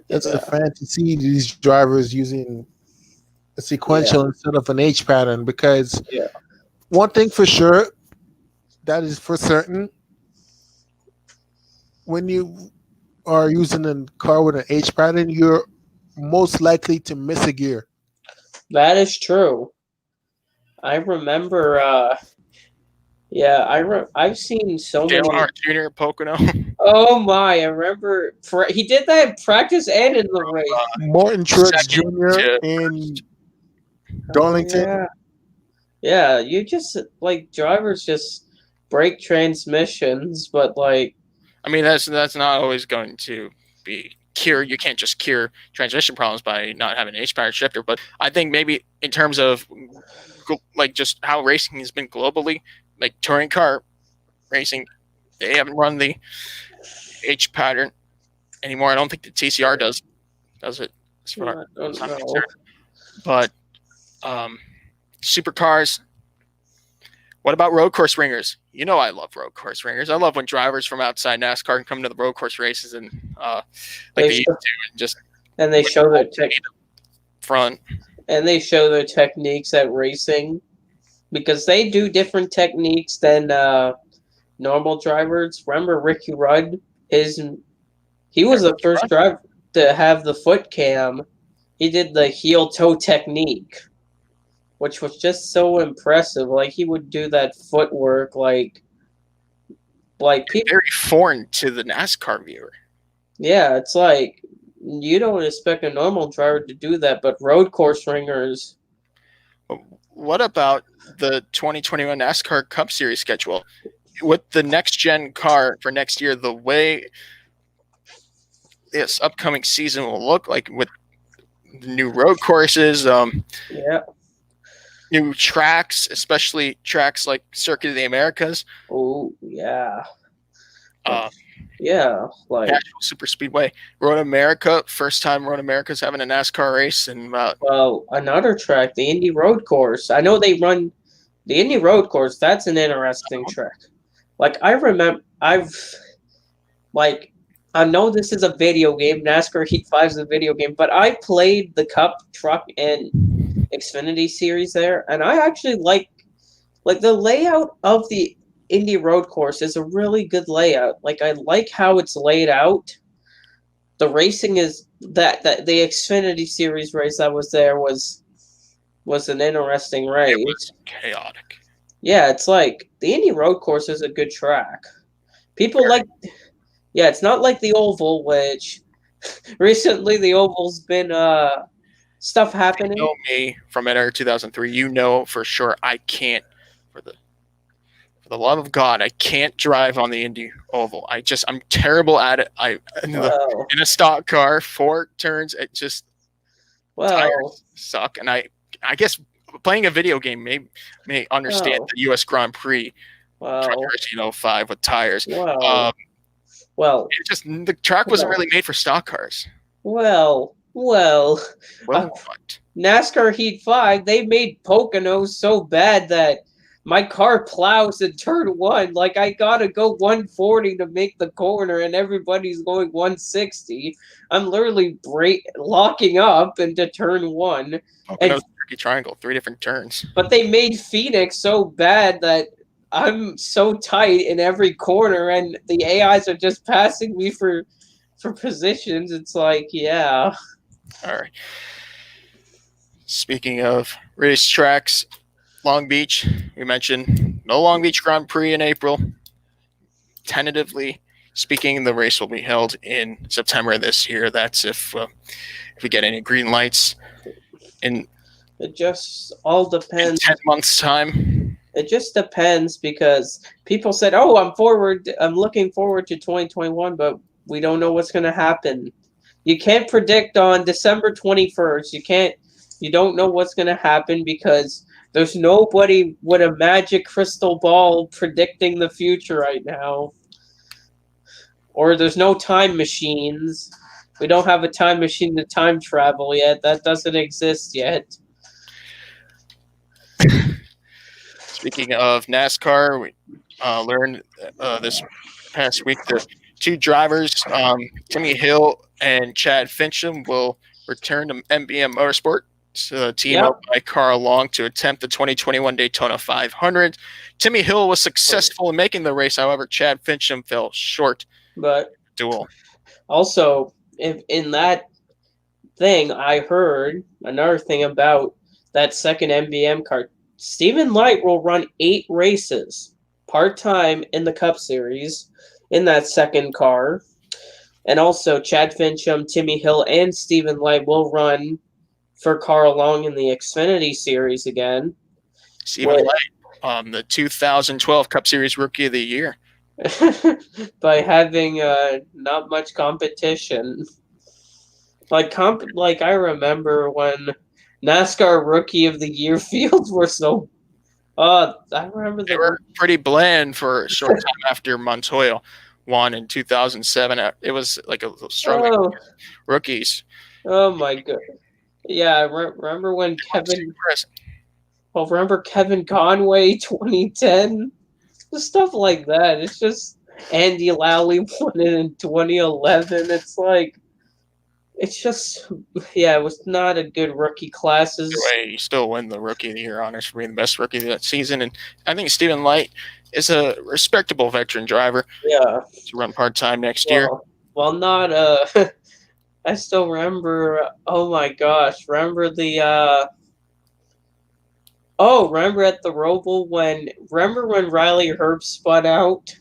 as a Yeah. fan to see these drivers using a sequential instead of an H pattern, because Yeah. one thing for sure, that is for certain, when you are using a car with an H pattern, you're most likely to miss a gear. That is true. I remember. I've seen so Dale many. Earnhardt Jr. at Pocono. Oh my! I remember. He did that in practice and in the race. Martin Truex Second Jr. to in Darlington. Oh, yeah. You just drivers just break transmissions, but I mean, that's not always going to be cure. You can't just cure transmission problems by not having an H-powered shifter. But I think maybe in terms of just how racing has been globally, like touring car racing, they haven't run the H pattern anymore. I don't think the TCR does it as far as I'm concerned. But supercars. What about road course ringers? You know I love road course ringers. I love when drivers from outside NASCAR can come to the road course races and they show their front. And they show their techniques at racing, because they do different techniques than normal drivers. Remember Ricky Rudd? He was the first driver to have the foot cam. He did the heel toe technique, which was just so impressive. Like, he would do that footwork like people. Very foreign to the NASCAR viewer. Yeah, it's like you don't expect a normal driver to do that, but road course ringers. What about the 2021 NASCAR Cup Series schedule? With the next gen car for next year, the way this upcoming season will look like with the new road courses, new tracks, especially tracks like Circuit of the Americas. Oh yeah. Like National Super Speedway, Road America. First time Road America's having a NASCAR race, and another track, the Indy Road Course. I know they run the Indy Road Course. That's an interesting track. I know this is a video game. NASCAR Heat 5 is a video game, but I played the Cup, Truck, and Xfinity series there, and I actually like the layout of the Indy Road Course is a really good layout. I like how it's laid out. The racing is that the Xfinity series race that was there was an interesting race. It was chaotic. Yeah, it's like the Indy Road Course is a good track. People it's not like the Oval, which recently the Oval's been stuff happening. You know me from NR 2003. You know for sure I can't, for the love of God, I can't drive on the Indy Oval. I'm terrible at it. In a stock car, 4 turns, it just tires suck. And I guess playing a video game may understand the U.S. Grand Prix controversy in 05 with tires. The track wasn't really made for stock cars. What? NASCAR Heat 5, they made Poconos so bad that my car plows in turn 1. I gotta go 140 to make the corner, and everybody's going 160. I'm literally locking up into turn 1. Poconos tricky triangle, 3 different turns. But they made Phoenix so bad that I'm so tight in every corner, and the AIs are just passing me for positions. It's yeah. All right. Speaking of racetracks, Long Beach, we mentioned no Long Beach Grand Prix in April. Tentatively speaking, the race will be held in September this year. That's if we get any green lights. It just all depends. In 10 months' time. It just depends because people said, "Oh, I'm looking forward to 2021," but we don't know what's going to happen. You can't predict on December 21st. You don't know what's going to happen because there's nobody with a magic crystal ball predicting the future right now. Or there's no time machines. We don't have a time machine to time travel yet. That doesn't exist yet. Speaking of NASCAR, we learned this past week that two drivers, Timmy Hill and Chad Fincham, will return to MBM Motorsports, team up by Carl Long to attempt the 2021 Daytona 500. Timmy Hill was successful in making the race, however, Chad Fincham fell short. But duel. Also, in that thing, I heard another thing about that second MBM car. Stephen Light will run 8 races part-time in the Cup Series in that second car. And also, Chad Fincham, Timmy Hill, and Stephen Light will run for Carl Long in the Xfinity Series again. Stephen Light, the 2012 Cup Series Rookie of the Year. By having not much competition. Like I remember when NASCAR Rookie of the Year fields were so. I remember they were pretty bland for a short time after Montoya won in 2007. It was like a struggling rookies. Oh my god! Yeah, remember when Kevin? Well, remember Kevin Conway 2010? Stuff like that. It's just Andy Lally won it in 2011. It's just, it was not a good rookie classes. Anyway, you still win the Rookie of the Year honors for being the best rookie of that season. And I think Stephen Light is a respectable veteran driver. Yeah. To run part-time next year. Well, not, I still remember, oh my gosh, remember the, remember at the Roval when Riley Herb spun out?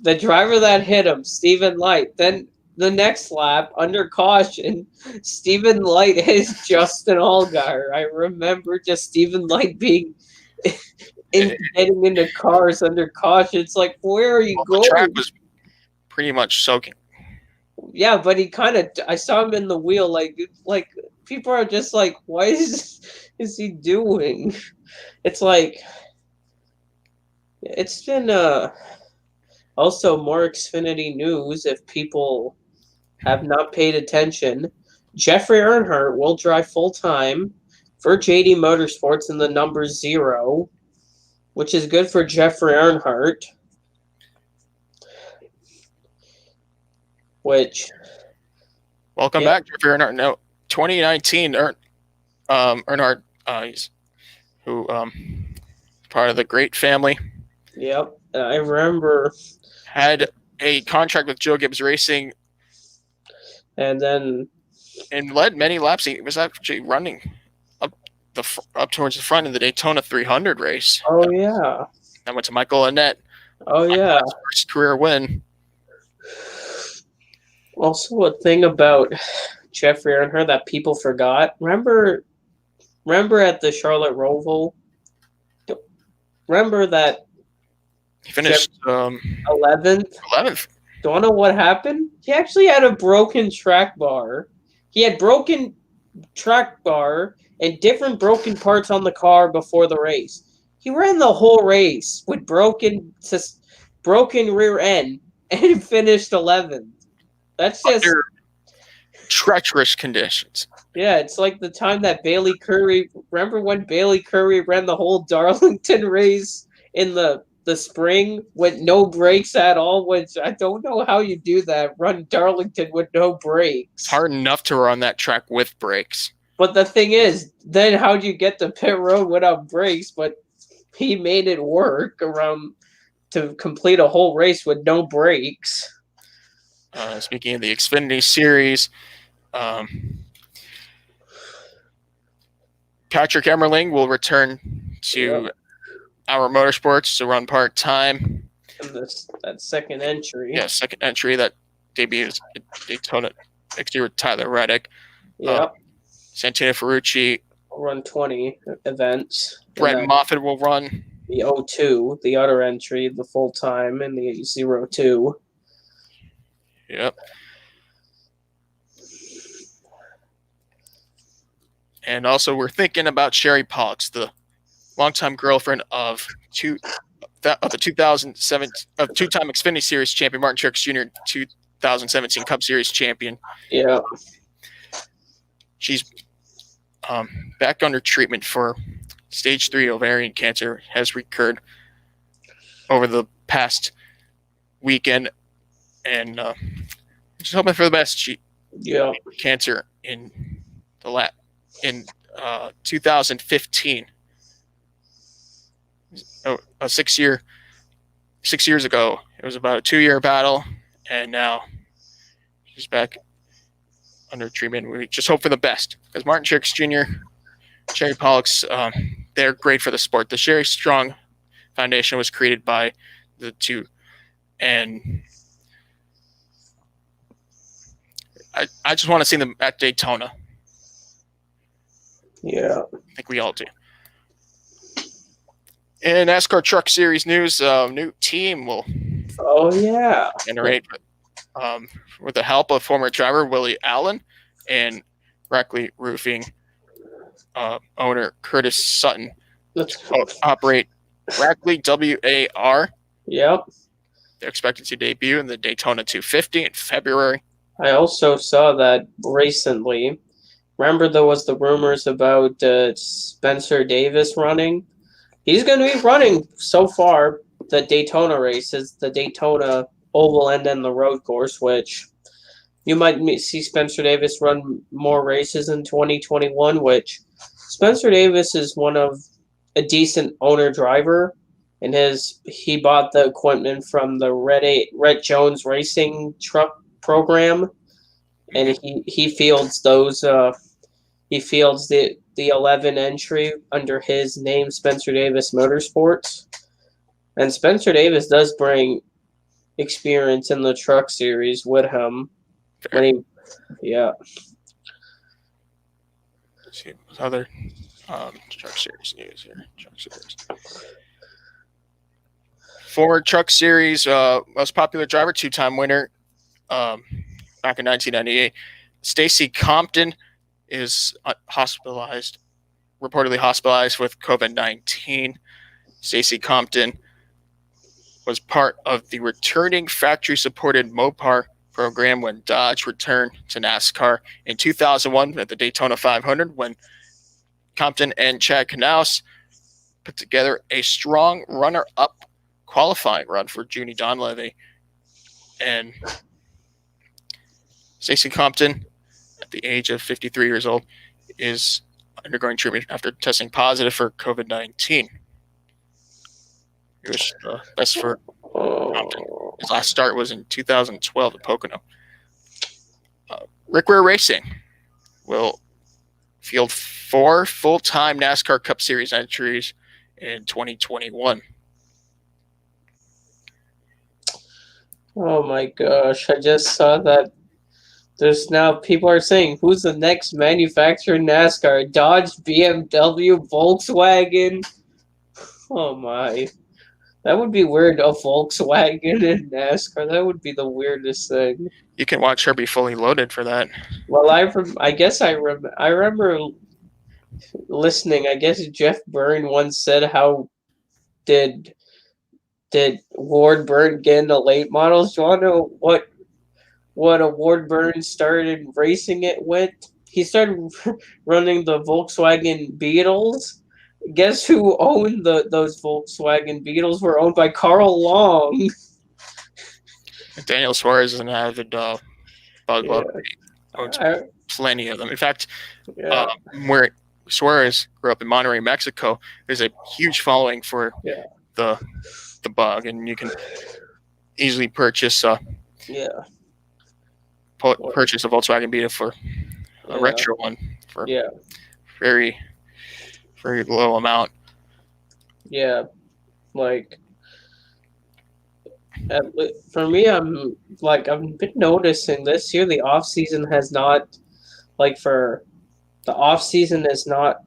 The driver that hit him, Stephen Light. Then the next lap, under caution, Stephen Light hits Justin Allgaier. I remember just Stephen Light being getting into cars under caution. It's like, where are you going? The track was pretty much soaking. Yeah, but he I saw him in the wheel, like people are just like, what is he doing? It's like, it's been also more Xfinity news if people have not paid attention. Jeffrey Earnhardt will drive full-time for JD Motorsports in the number 0, which is good for Jeffrey Earnhardt. Welcome back, Jeffrey Earnhardt. No, 2019 Earnhardt, who part of the great family. Yep, I remember. Had a contract with Joe Gibbs Racing, and led many laps. He was actually running up towards the front of the Daytona 300 race. Oh yeah. I went to Michael Annett. Oh yeah. His first career win. Also, a thing about Jeffrey Earnhardt that people forgot. Remember at the Charlotte Roval? Remember that he finished 11th? 11th. Don't know what happened? He actually had a broken track bar. He had broken track bar and different broken parts on the car before the race. He ran the whole race with broken rear end and finished 11th. That's just under treacherous conditions. Yeah, it's like the time that Bailey Curry. Remember when Bailey Curry ran the whole Darlington race in the spring with no brakes at all? Which I don't know how you do that. Run Darlington with no brakes. It's hard enough to run that track with brakes. But the thing is, then how'd you get to pit road without brakes? But he made it work around to complete a whole race with no brakes. Speaking of the Xfinity Series, Patrick Emmerling will return to our Motorsports to run part-time. That second entry. Yeah, second entry that debuts at Daytona next year with Tyler Reddick. Yeah. Santino Ferrucci run 20 events. Brett Moffitt will run the 02, the other entry, the full time, and the 02. Yep. And also, we're thinking about Sherry Pollock, the longtime girlfriend of the 2007 two-time Xfinity Series champion Martin Truex Jr., 2017 Cup Series champion. Yeah. She's back under treatment for stage 3 ovarian cancer, has recurred over the past weekend, and she's hoping for the best. She cancer in 2015. 6 years ago. It was about a 2-year battle, and now she's back under treatment. We just hope for the best, because Martin Truex Jr., Sherry Pollock's, they're great for the sport. The Sherry Strong Foundation was created by the two, and I just want to see them at Daytona. Yeah. I think we all do. In NASCAR Truck Series news, new team will generate with the help of former driver Willie Allen and Rackley Roofing owner Curtis Sutton. Operate Rackley WAR. Yep. They're expected to debut in the Daytona 250 in February. I also saw that recently. Remember there was the rumors about Spencer Davis running? He's going to be running so far the Daytona races, the Daytona Oval and then the road course, which you might see Spencer Davis run more races in 2021, which Spencer Davis is one of a decent owner driver, and he bought the equipment from the Rhett Jones Racing truck program, and he fields those. He fields the 11 entry under his name, Spencer Davis Motorsports, and Spencer Davis does bring experience in the truck series with him. Let's see other truck series news here. Truck series. Former truck series most popular driver, 2-time winner back in 1998. Stacy Compton is reportedly hospitalized with COVID-19. Stacy Compton was part of the returning factory-supported Mopar program when Dodge returned to NASCAR in 2001 at the Daytona 500, when Compton and Chad Knaus put together a strong runner-up qualifying run for Junie Donlevy. And Stacy Compton, at the age of 53 years old, is undergoing treatment after testing positive for COVID-19. He was best for Compton. His last start was in 2012 at Pocono. Rick Ware Racing will field 4 full-time NASCAR Cup Series entries in 2021. Oh my gosh, I just saw that. There's now people are saying, who's the next manufacturer in NASCAR? Dodge, BMW, Volkswagen? Oh my. That would be weird, a Volkswagen in NASCAR. That would be the weirdest thing. You can watch her be fully loaded for that. Well, I remember listening. I guess Jeff Byrne once said, how did Ward Byrne get into late models? Do you want to know what Ward Byrne started racing it with? He started running the Volkswagen Beetles. Guess who owned those Volkswagen Beetles? Were owned by Carl Long. Daniel Suarez is an avid bug lover. He owns plenty of them. In fact, where Suarez grew up in Monterrey, Mexico, there's a huge following for the bug, and you can easily purchase purchase a Volkswagen Beetle for a retro one for very, very low amount. Yeah, like for me, I've been noticing this year the off season has not, for the off season is not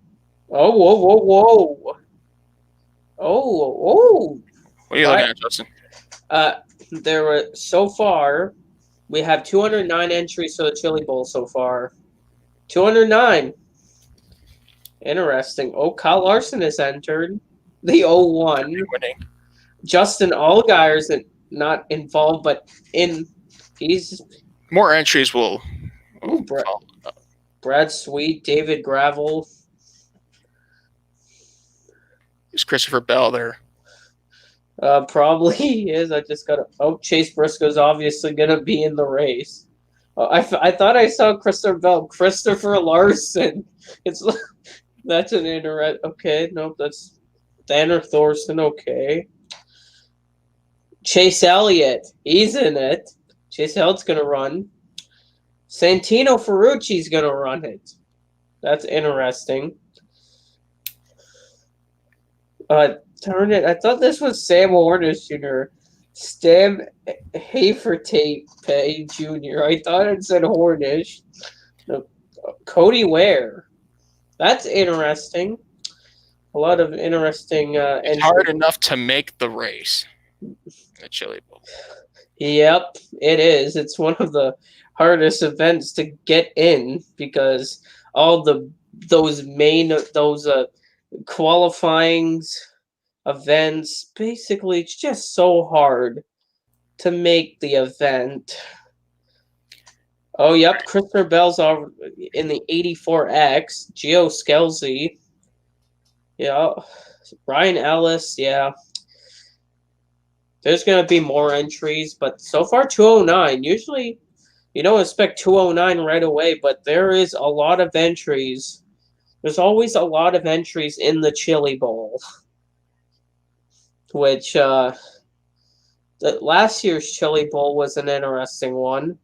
Oh, whoa, whoa, whoa. Oh. What are you looking at, Justin? There were, so far, we have 209 entries for the Chili Bowl so far. 209. Interesting. Oh, Kyle Larson has entered the 01. Winning. Justin Allgaier's not involved, but he's More entries will. Ooh, Brad Sweet, David Gravel. Is Christopher Bell there? Probably he is. I just got to. Oh, Chase Briscoe's obviously going to be in the race. Oh, I thought I saw Christopher Bell. Christopher Larson. That's an interest. Okay, nope, that's Tanner Thorson. Okay. Chase Elliott. He's in it. Chase Elliott's going to run. Santino Ferrucci's going to run it. That's interesting. Turn it. I thought this was Sam Hornish Jr. Stam Hafertate Jr. I thought it said Hornish. No, Cody Ware. That's interesting. A lot of interesting. It's hard enough to make the race. The Chili Bowl. Yep, it is. It's one of the hardest events to get in because all those qualifyings events, basically it's just so hard to make the event. Oh, yep, Christopher Bell's in the 84X. Gio Scelzi. Yeah. Brian Ellis, yeah. There's going to be more entries, but so far 209. Usually you don't expect 209 right away, but there is a lot of entries. There's always a lot of entries in the Chili Bowl. Which, last year's Chili Bowl was an interesting one.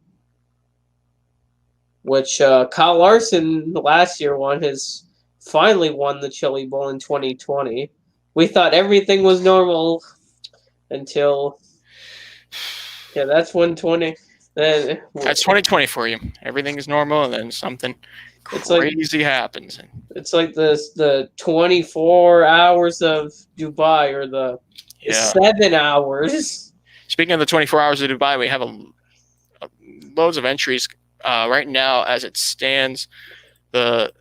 Which Kyle Larson last year finally won the Chili Bowl in 2020. We thought everything was normal until, yeah, that's 120. Then that's 2020 for you. Everything is normal, and then something crazy happens. It's like the 24 hours of Dubai, or the 7 hours. Speaking of the 24 hours of Dubai, we have loads of entries. Right now, as it stands, the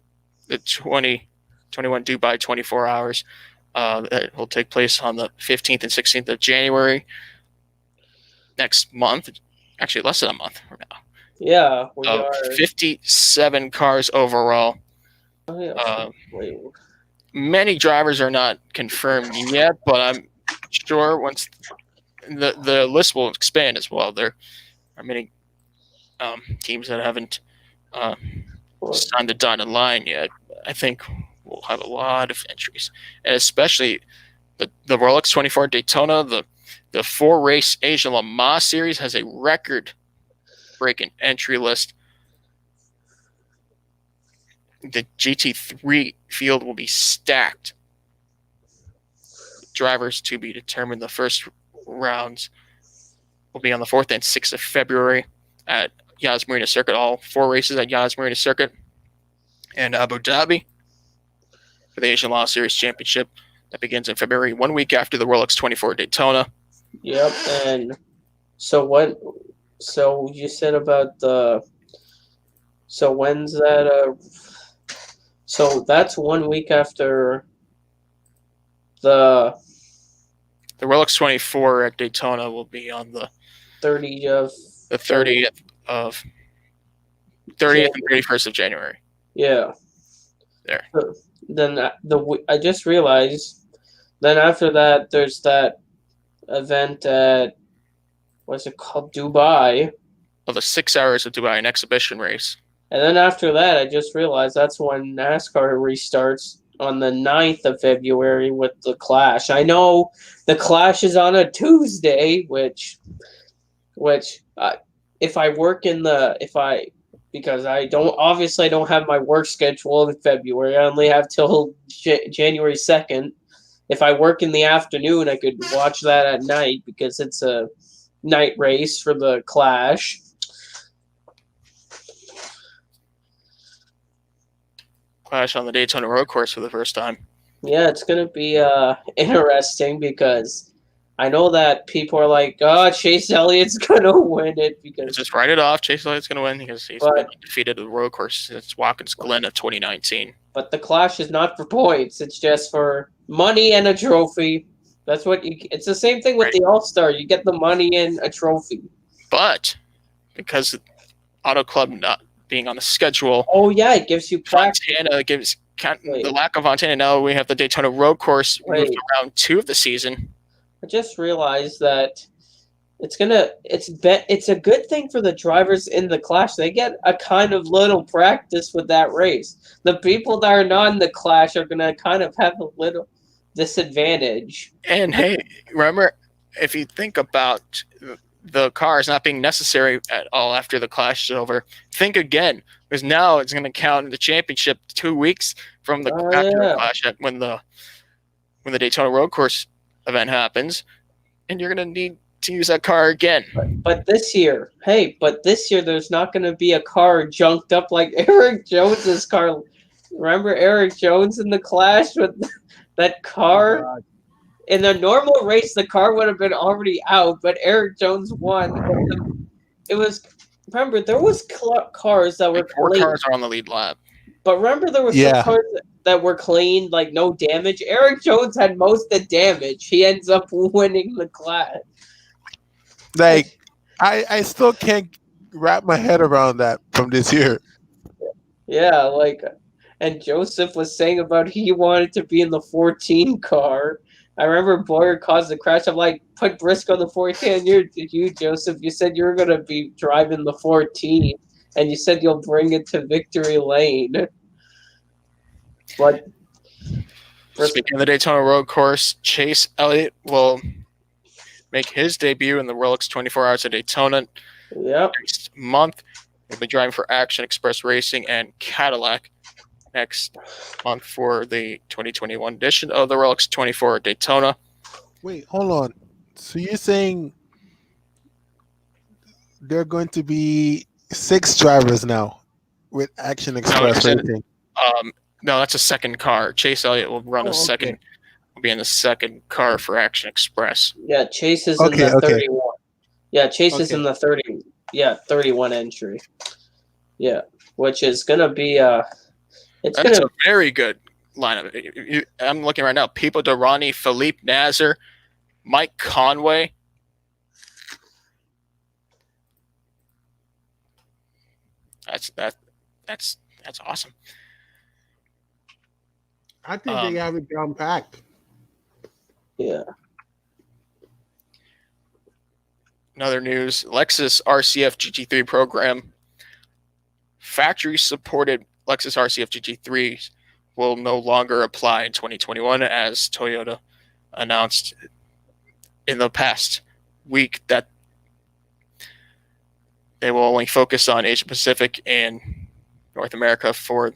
2021 Dubai 24 hours that will take place on the 15th and 16th of January next month. Actually, less than a month from now. Yeah, we are 57 cars overall. Oh, yeah. Many drivers are not confirmed yet, but I'm sure once the list will expand as well. There are many teams that haven't signed the dotted line yet. I think we'll have a lot of entries, and especially the Rolex 24 Daytona, the 4-race Asian Le Mans Series has a record-breaking entry list. The GT3 field will be stacked. Drivers to be determined. The first rounds will be on the 4th and 6th of February at Yas Marina Circuit. All 4 races at Yas Marina Circuit and Abu Dhabi for the Asian Le Mans Series Championship. That begins in February, 1 week after the Rolex 24 Daytona. Yep, and so you said about so when's that? So that's 1 week after the Rolex 24 at Daytona will be on the 30th and 31st of January. Yeah. There. Then I just realized. Then after that, there's that event at, what's it called, Dubai. Of the 6 hours of Dubai, an exhibition race. And then after that, I just realized that's when NASCAR restarts on the 9th of February with the Clash. I know the Clash is on a Tuesday, which if I work because I don't have my work schedule in February. I only have till January 2nd. If I work in the afternoon, I could watch that at night because it's a night race for the Clash. clash on the Daytona road course for the first time. Yeah, it's going to be interesting because I know that people are like, oh, Chase Elliott's going to win it because Just write it off. Chase Elliott's going to win because he's been undefeated at the road course since Watkins Glen of 2019. But the clash is not for points. It's just for money and a trophy. That's what it's the same thing with the All-Star. You get the money and a trophy. But because Auto Club not being on the schedule. Oh, yeah, it gives you practice. Fontana gives the lack of Fontana. Now we have the Daytona road course moved to round 2 of the season. I just realized that it's a good thing for the drivers in the clash. They get a kind of little practice with that race. The people that are not in the clash are going to kind of have a little disadvantage. And hey, remember, if you think about the cars not being necessary at all after the clash is over, think again, because now it's going to count in the championship 2 weeks from the the clash when the Daytona road course event happens, and you're going to need to use that car again. But this year, there's not going to be a car junked up like Eric Jones's car. Remember Eric Jones in the clash with that car? Oh, in the normal race, the car would have been already out, but Eric Jones won. It was, remember, there was cars that were four clean. Cars are on the lead lap. But remember, there were some cars that were clean, like no damage. Eric Jones had most of the damage. He ends up winning the clash. Like, I still can't wrap my head around that from this year. Yeah, and Joseph was saying about he wanted to be in the 14 car. I remember Boyer caused the crash. I'm like, put Briscoe in the 14. You, Joseph, you said you were going to be driving the 14, and you said you'll bring it to victory lane. But speaking of the Daytona road course, Chase Elliott will make his debut in the Rolex 24 Hours of Daytona next month. He'll be driving for Action Express Racing and Cadillac next month for the 2021 edition of the Rolex 24 Daytona. Wait, hold on. So you're saying there are going to be 6 drivers now with Action Express Racing? No, that's a second car. Chase Elliott will run second. Will be in the second car for Action Express. Yeah, Chase is in the 31. Yeah, Chase is in the 30. Yeah, 31 entry. Yeah, which is gonna be That's a very good lineup. I'm looking right now. Pipo Derani, Philippe Nasr, Mike Conway. That's awesome. I think they have it down packed. Yeah. Another news: Lexus RCF GT3 program. Factory-supported Lexus RCF GT3s will no longer apply in 2021, as Toyota announced in the past week that they will only focus on Asia Pacific and North America for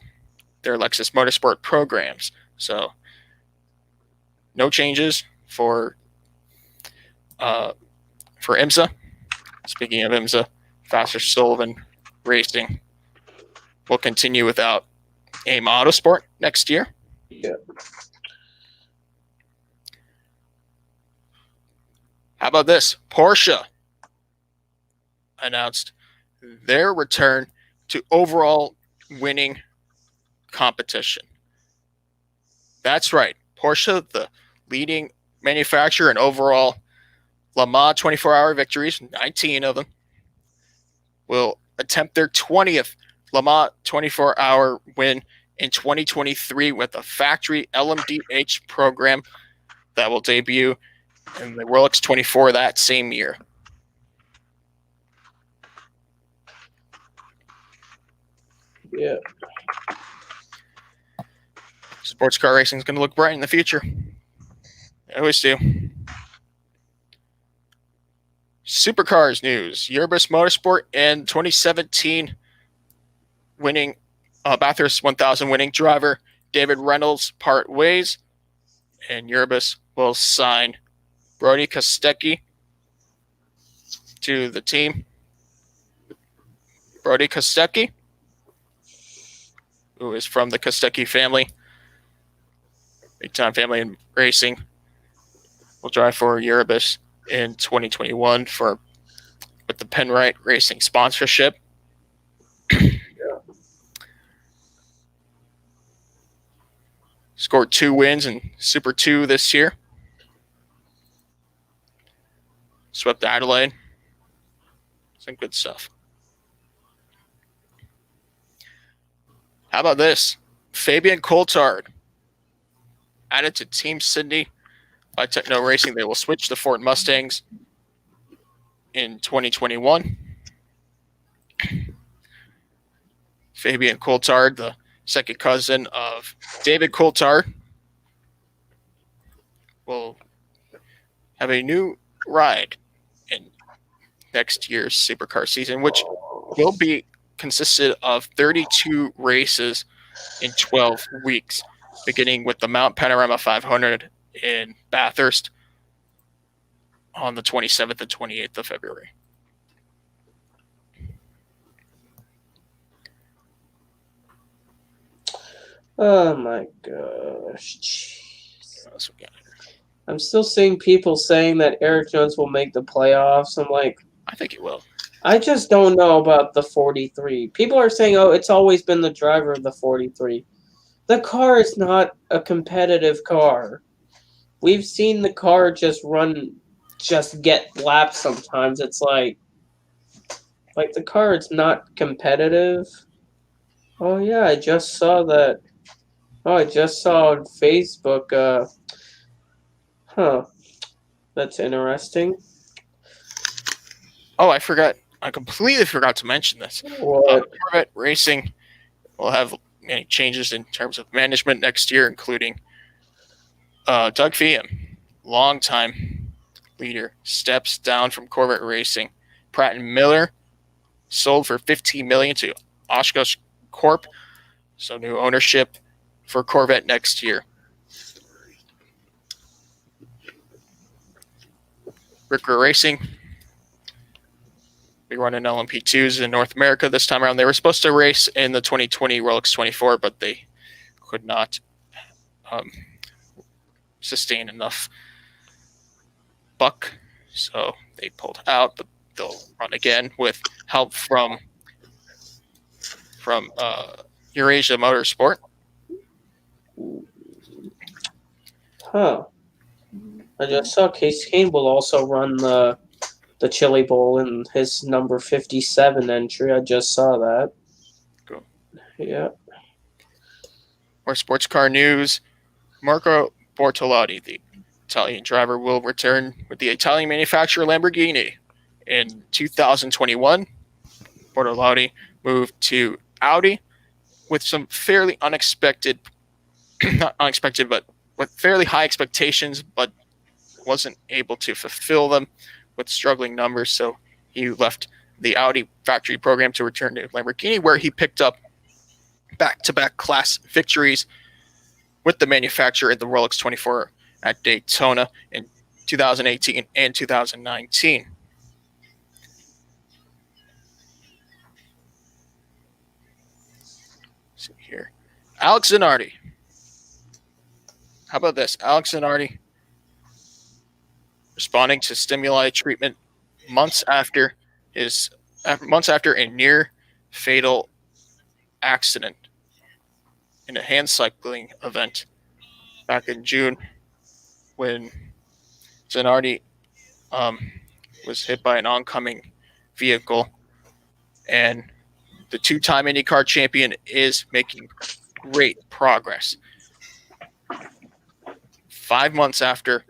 their Lexus Motorsport programs. So, no changes for IMSA. Speaking of IMSA, Foster Sullivan Racing will continue without AIM Autosport next year. Yeah. How about this? Porsche announced their return to overall winning competition. That's right. Porsche, the leading manufacturer in overall Le Mans 24-hour victories, 19 of them, will attempt their 20th Le Mans 24-hour win in 2023 with a factory LMDH program that will debut in the Rolex 24 that same year. Yeah. Sports car racing is going to look bright in the future. I always do. Supercars news. Yerbus Motorsport in 2017 winning Bathurst 1000 winning driver David Reynolds part ways, and Yerbus will sign Brody Kostecki to the team. Brody Kostecki who is from the Kostecki family, big-time family in racing, will drive for Erebus in 2021 with the Penrite Racing sponsorship. Scored 2 wins in Super 2 this year. Swept Adelaide. Some good stuff. How about this? Fabian Coltard added to Team Sydney by Techno Racing. They will switch to Ford Mustangs in 2021. Fabian Coltard, the second cousin of David Coltard, will have a new ride in next year's Supercar season, which will be consisted of 32 races in 12 weeks, beginning with the Mount Panorama 500 in Bathurst on the 27th and 28th of February. Oh my gosh. Jeez. I'm still seeing people saying that Eric Jones will make the playoffs. I'm like, I think he will. I just don't know about the 43. People are saying, oh, it's always been the driver of the 43. The car is not a competitive car. We've seen the car just get laps sometimes. It's like the car is not competitive. Oh, yeah, I just saw that. Oh, I just saw on Facebook. That's interesting. Oh, I forgot. I completely forgot to mention this. Corvette Racing will have many changes in terms of management next year, including Doug Fiam, longtime leader, steps down from Corvette Racing. Pratt and Miller sold for $15 million to Oshkosh Corp. So new ownership for Corvette next year. Ricker Racing. We run in LMP2s in North America this time around. They were supposed to race in the 2020 Rolex 24, but they could not sustain enough buck, so they pulled out. But they'll run again with help from Eurasia Motorsport. I just saw Case Kane will also run the Chili Bowl in his number 57 entry. I just saw that. Cool. Yeah. More sports car news. Marco Bortolotti, the Italian driver, will return with the Italian manufacturer Lamborghini in 2021. Bortolotti moved to Audi with some fairly not unexpected, but with fairly high expectations, but wasn't able to fulfill them with struggling numbers. So he left the Audi factory program to return to Lamborghini, where he picked up back-to-back class victories with the manufacturer at the Rolex 24 at Daytona in 2018 and 2019. Let's see here. Alex Zanardi. How about this? Alex Zanardi responding to stimuli treatment months after a near fatal accident in a hand cycling event back in June, when Zanardi was hit by an oncoming vehicle, and the two-time IndyCar champion is making great progress. 5 months after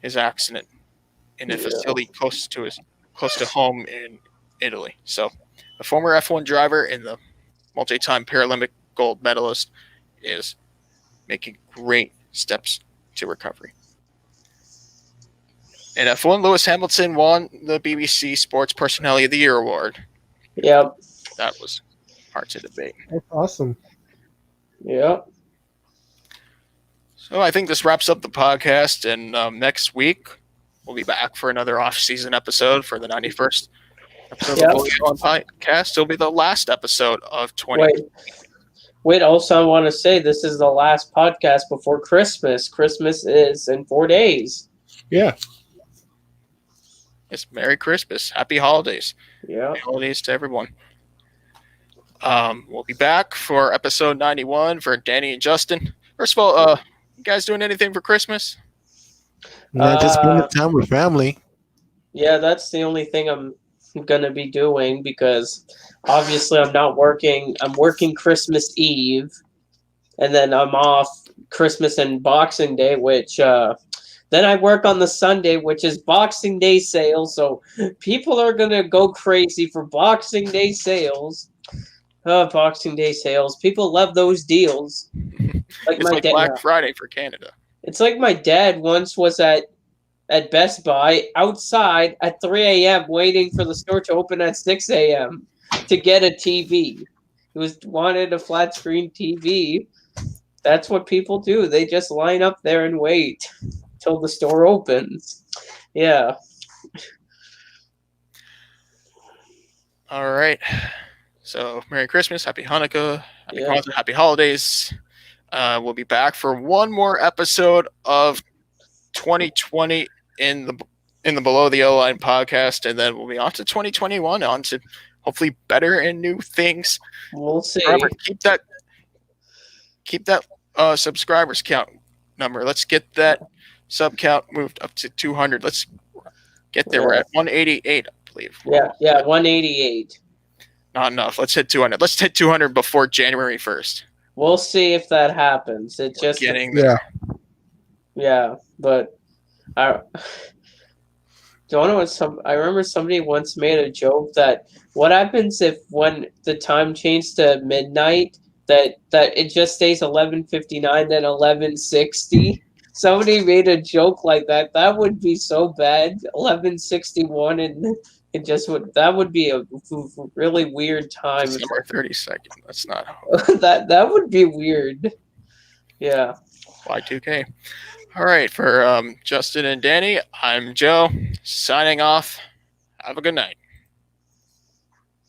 his accident in a facility close to home in Italy. So the former F1 driver and the multi-time Paralympic gold medalist is making great steps to recovery. In F1, Lewis Hamilton won the BBC Sports Personality of the Year award. Yep. That was hard to debate. That's awesome. Yep. So I think this wraps up the podcast, and next week we'll be back for another off-season episode for the 91st episode of the Bully On Podcast. It'll be the last episode of 20. Wait, Wait, also, I want to say this is the last podcast before Christmas. Christmas is in 4 days. Yeah. It's Merry Christmas. Happy holidays. Yeah. Happy holidays to everyone. We'll be back for episode 91 for Danny and Justin. First of all, you guys doing anything for Christmas? Just spending time with family. Yeah, that's the only thing I'm going to be doing because obviously I'm not working. I'm working Christmas Eve, and then I'm off Christmas and Boxing Day, which then I work on the Sunday, which is Boxing Day sales. So people are going to go crazy for Boxing Day sales. Boxing Day sales. People love those deals. It's like Black Friday for Canada. It's like my dad once was at Best Buy outside at 3 a.m. waiting for the store to open at 6 a.m. to get a TV. He wanted a flat screen TV. That's what people do. They just line up there and wait till the store opens. Yeah. All right. So, Merry Christmas, Happy Hanukkah, Happy Kwanzaa, Happy Holidays. We'll be back for one more episode of 2020 in the Below the O-Line podcast, and then we'll be on to 2021, on to hopefully better and new things. We'll see. However, keep that subscribers count number. Let's get that sub count moved up to 200. Let's get there. We're at 188, I believe. Yeah, 188. Not enough. Let's hit 200. Let's hit 200 before January 1st. We'll see if that happens. We're getting there. Yeah, but I remember somebody once made a joke that what happens if when the time changed to midnight that it just stays 11:59 then 11:60. Somebody made a joke like that. That would be so bad. 11:61 and that would be a really weird time. December 32nd. That's not that would be weird. Yeah. Y2K. All right, for Justin and Danny, I'm Joe, signing off. Have a good night.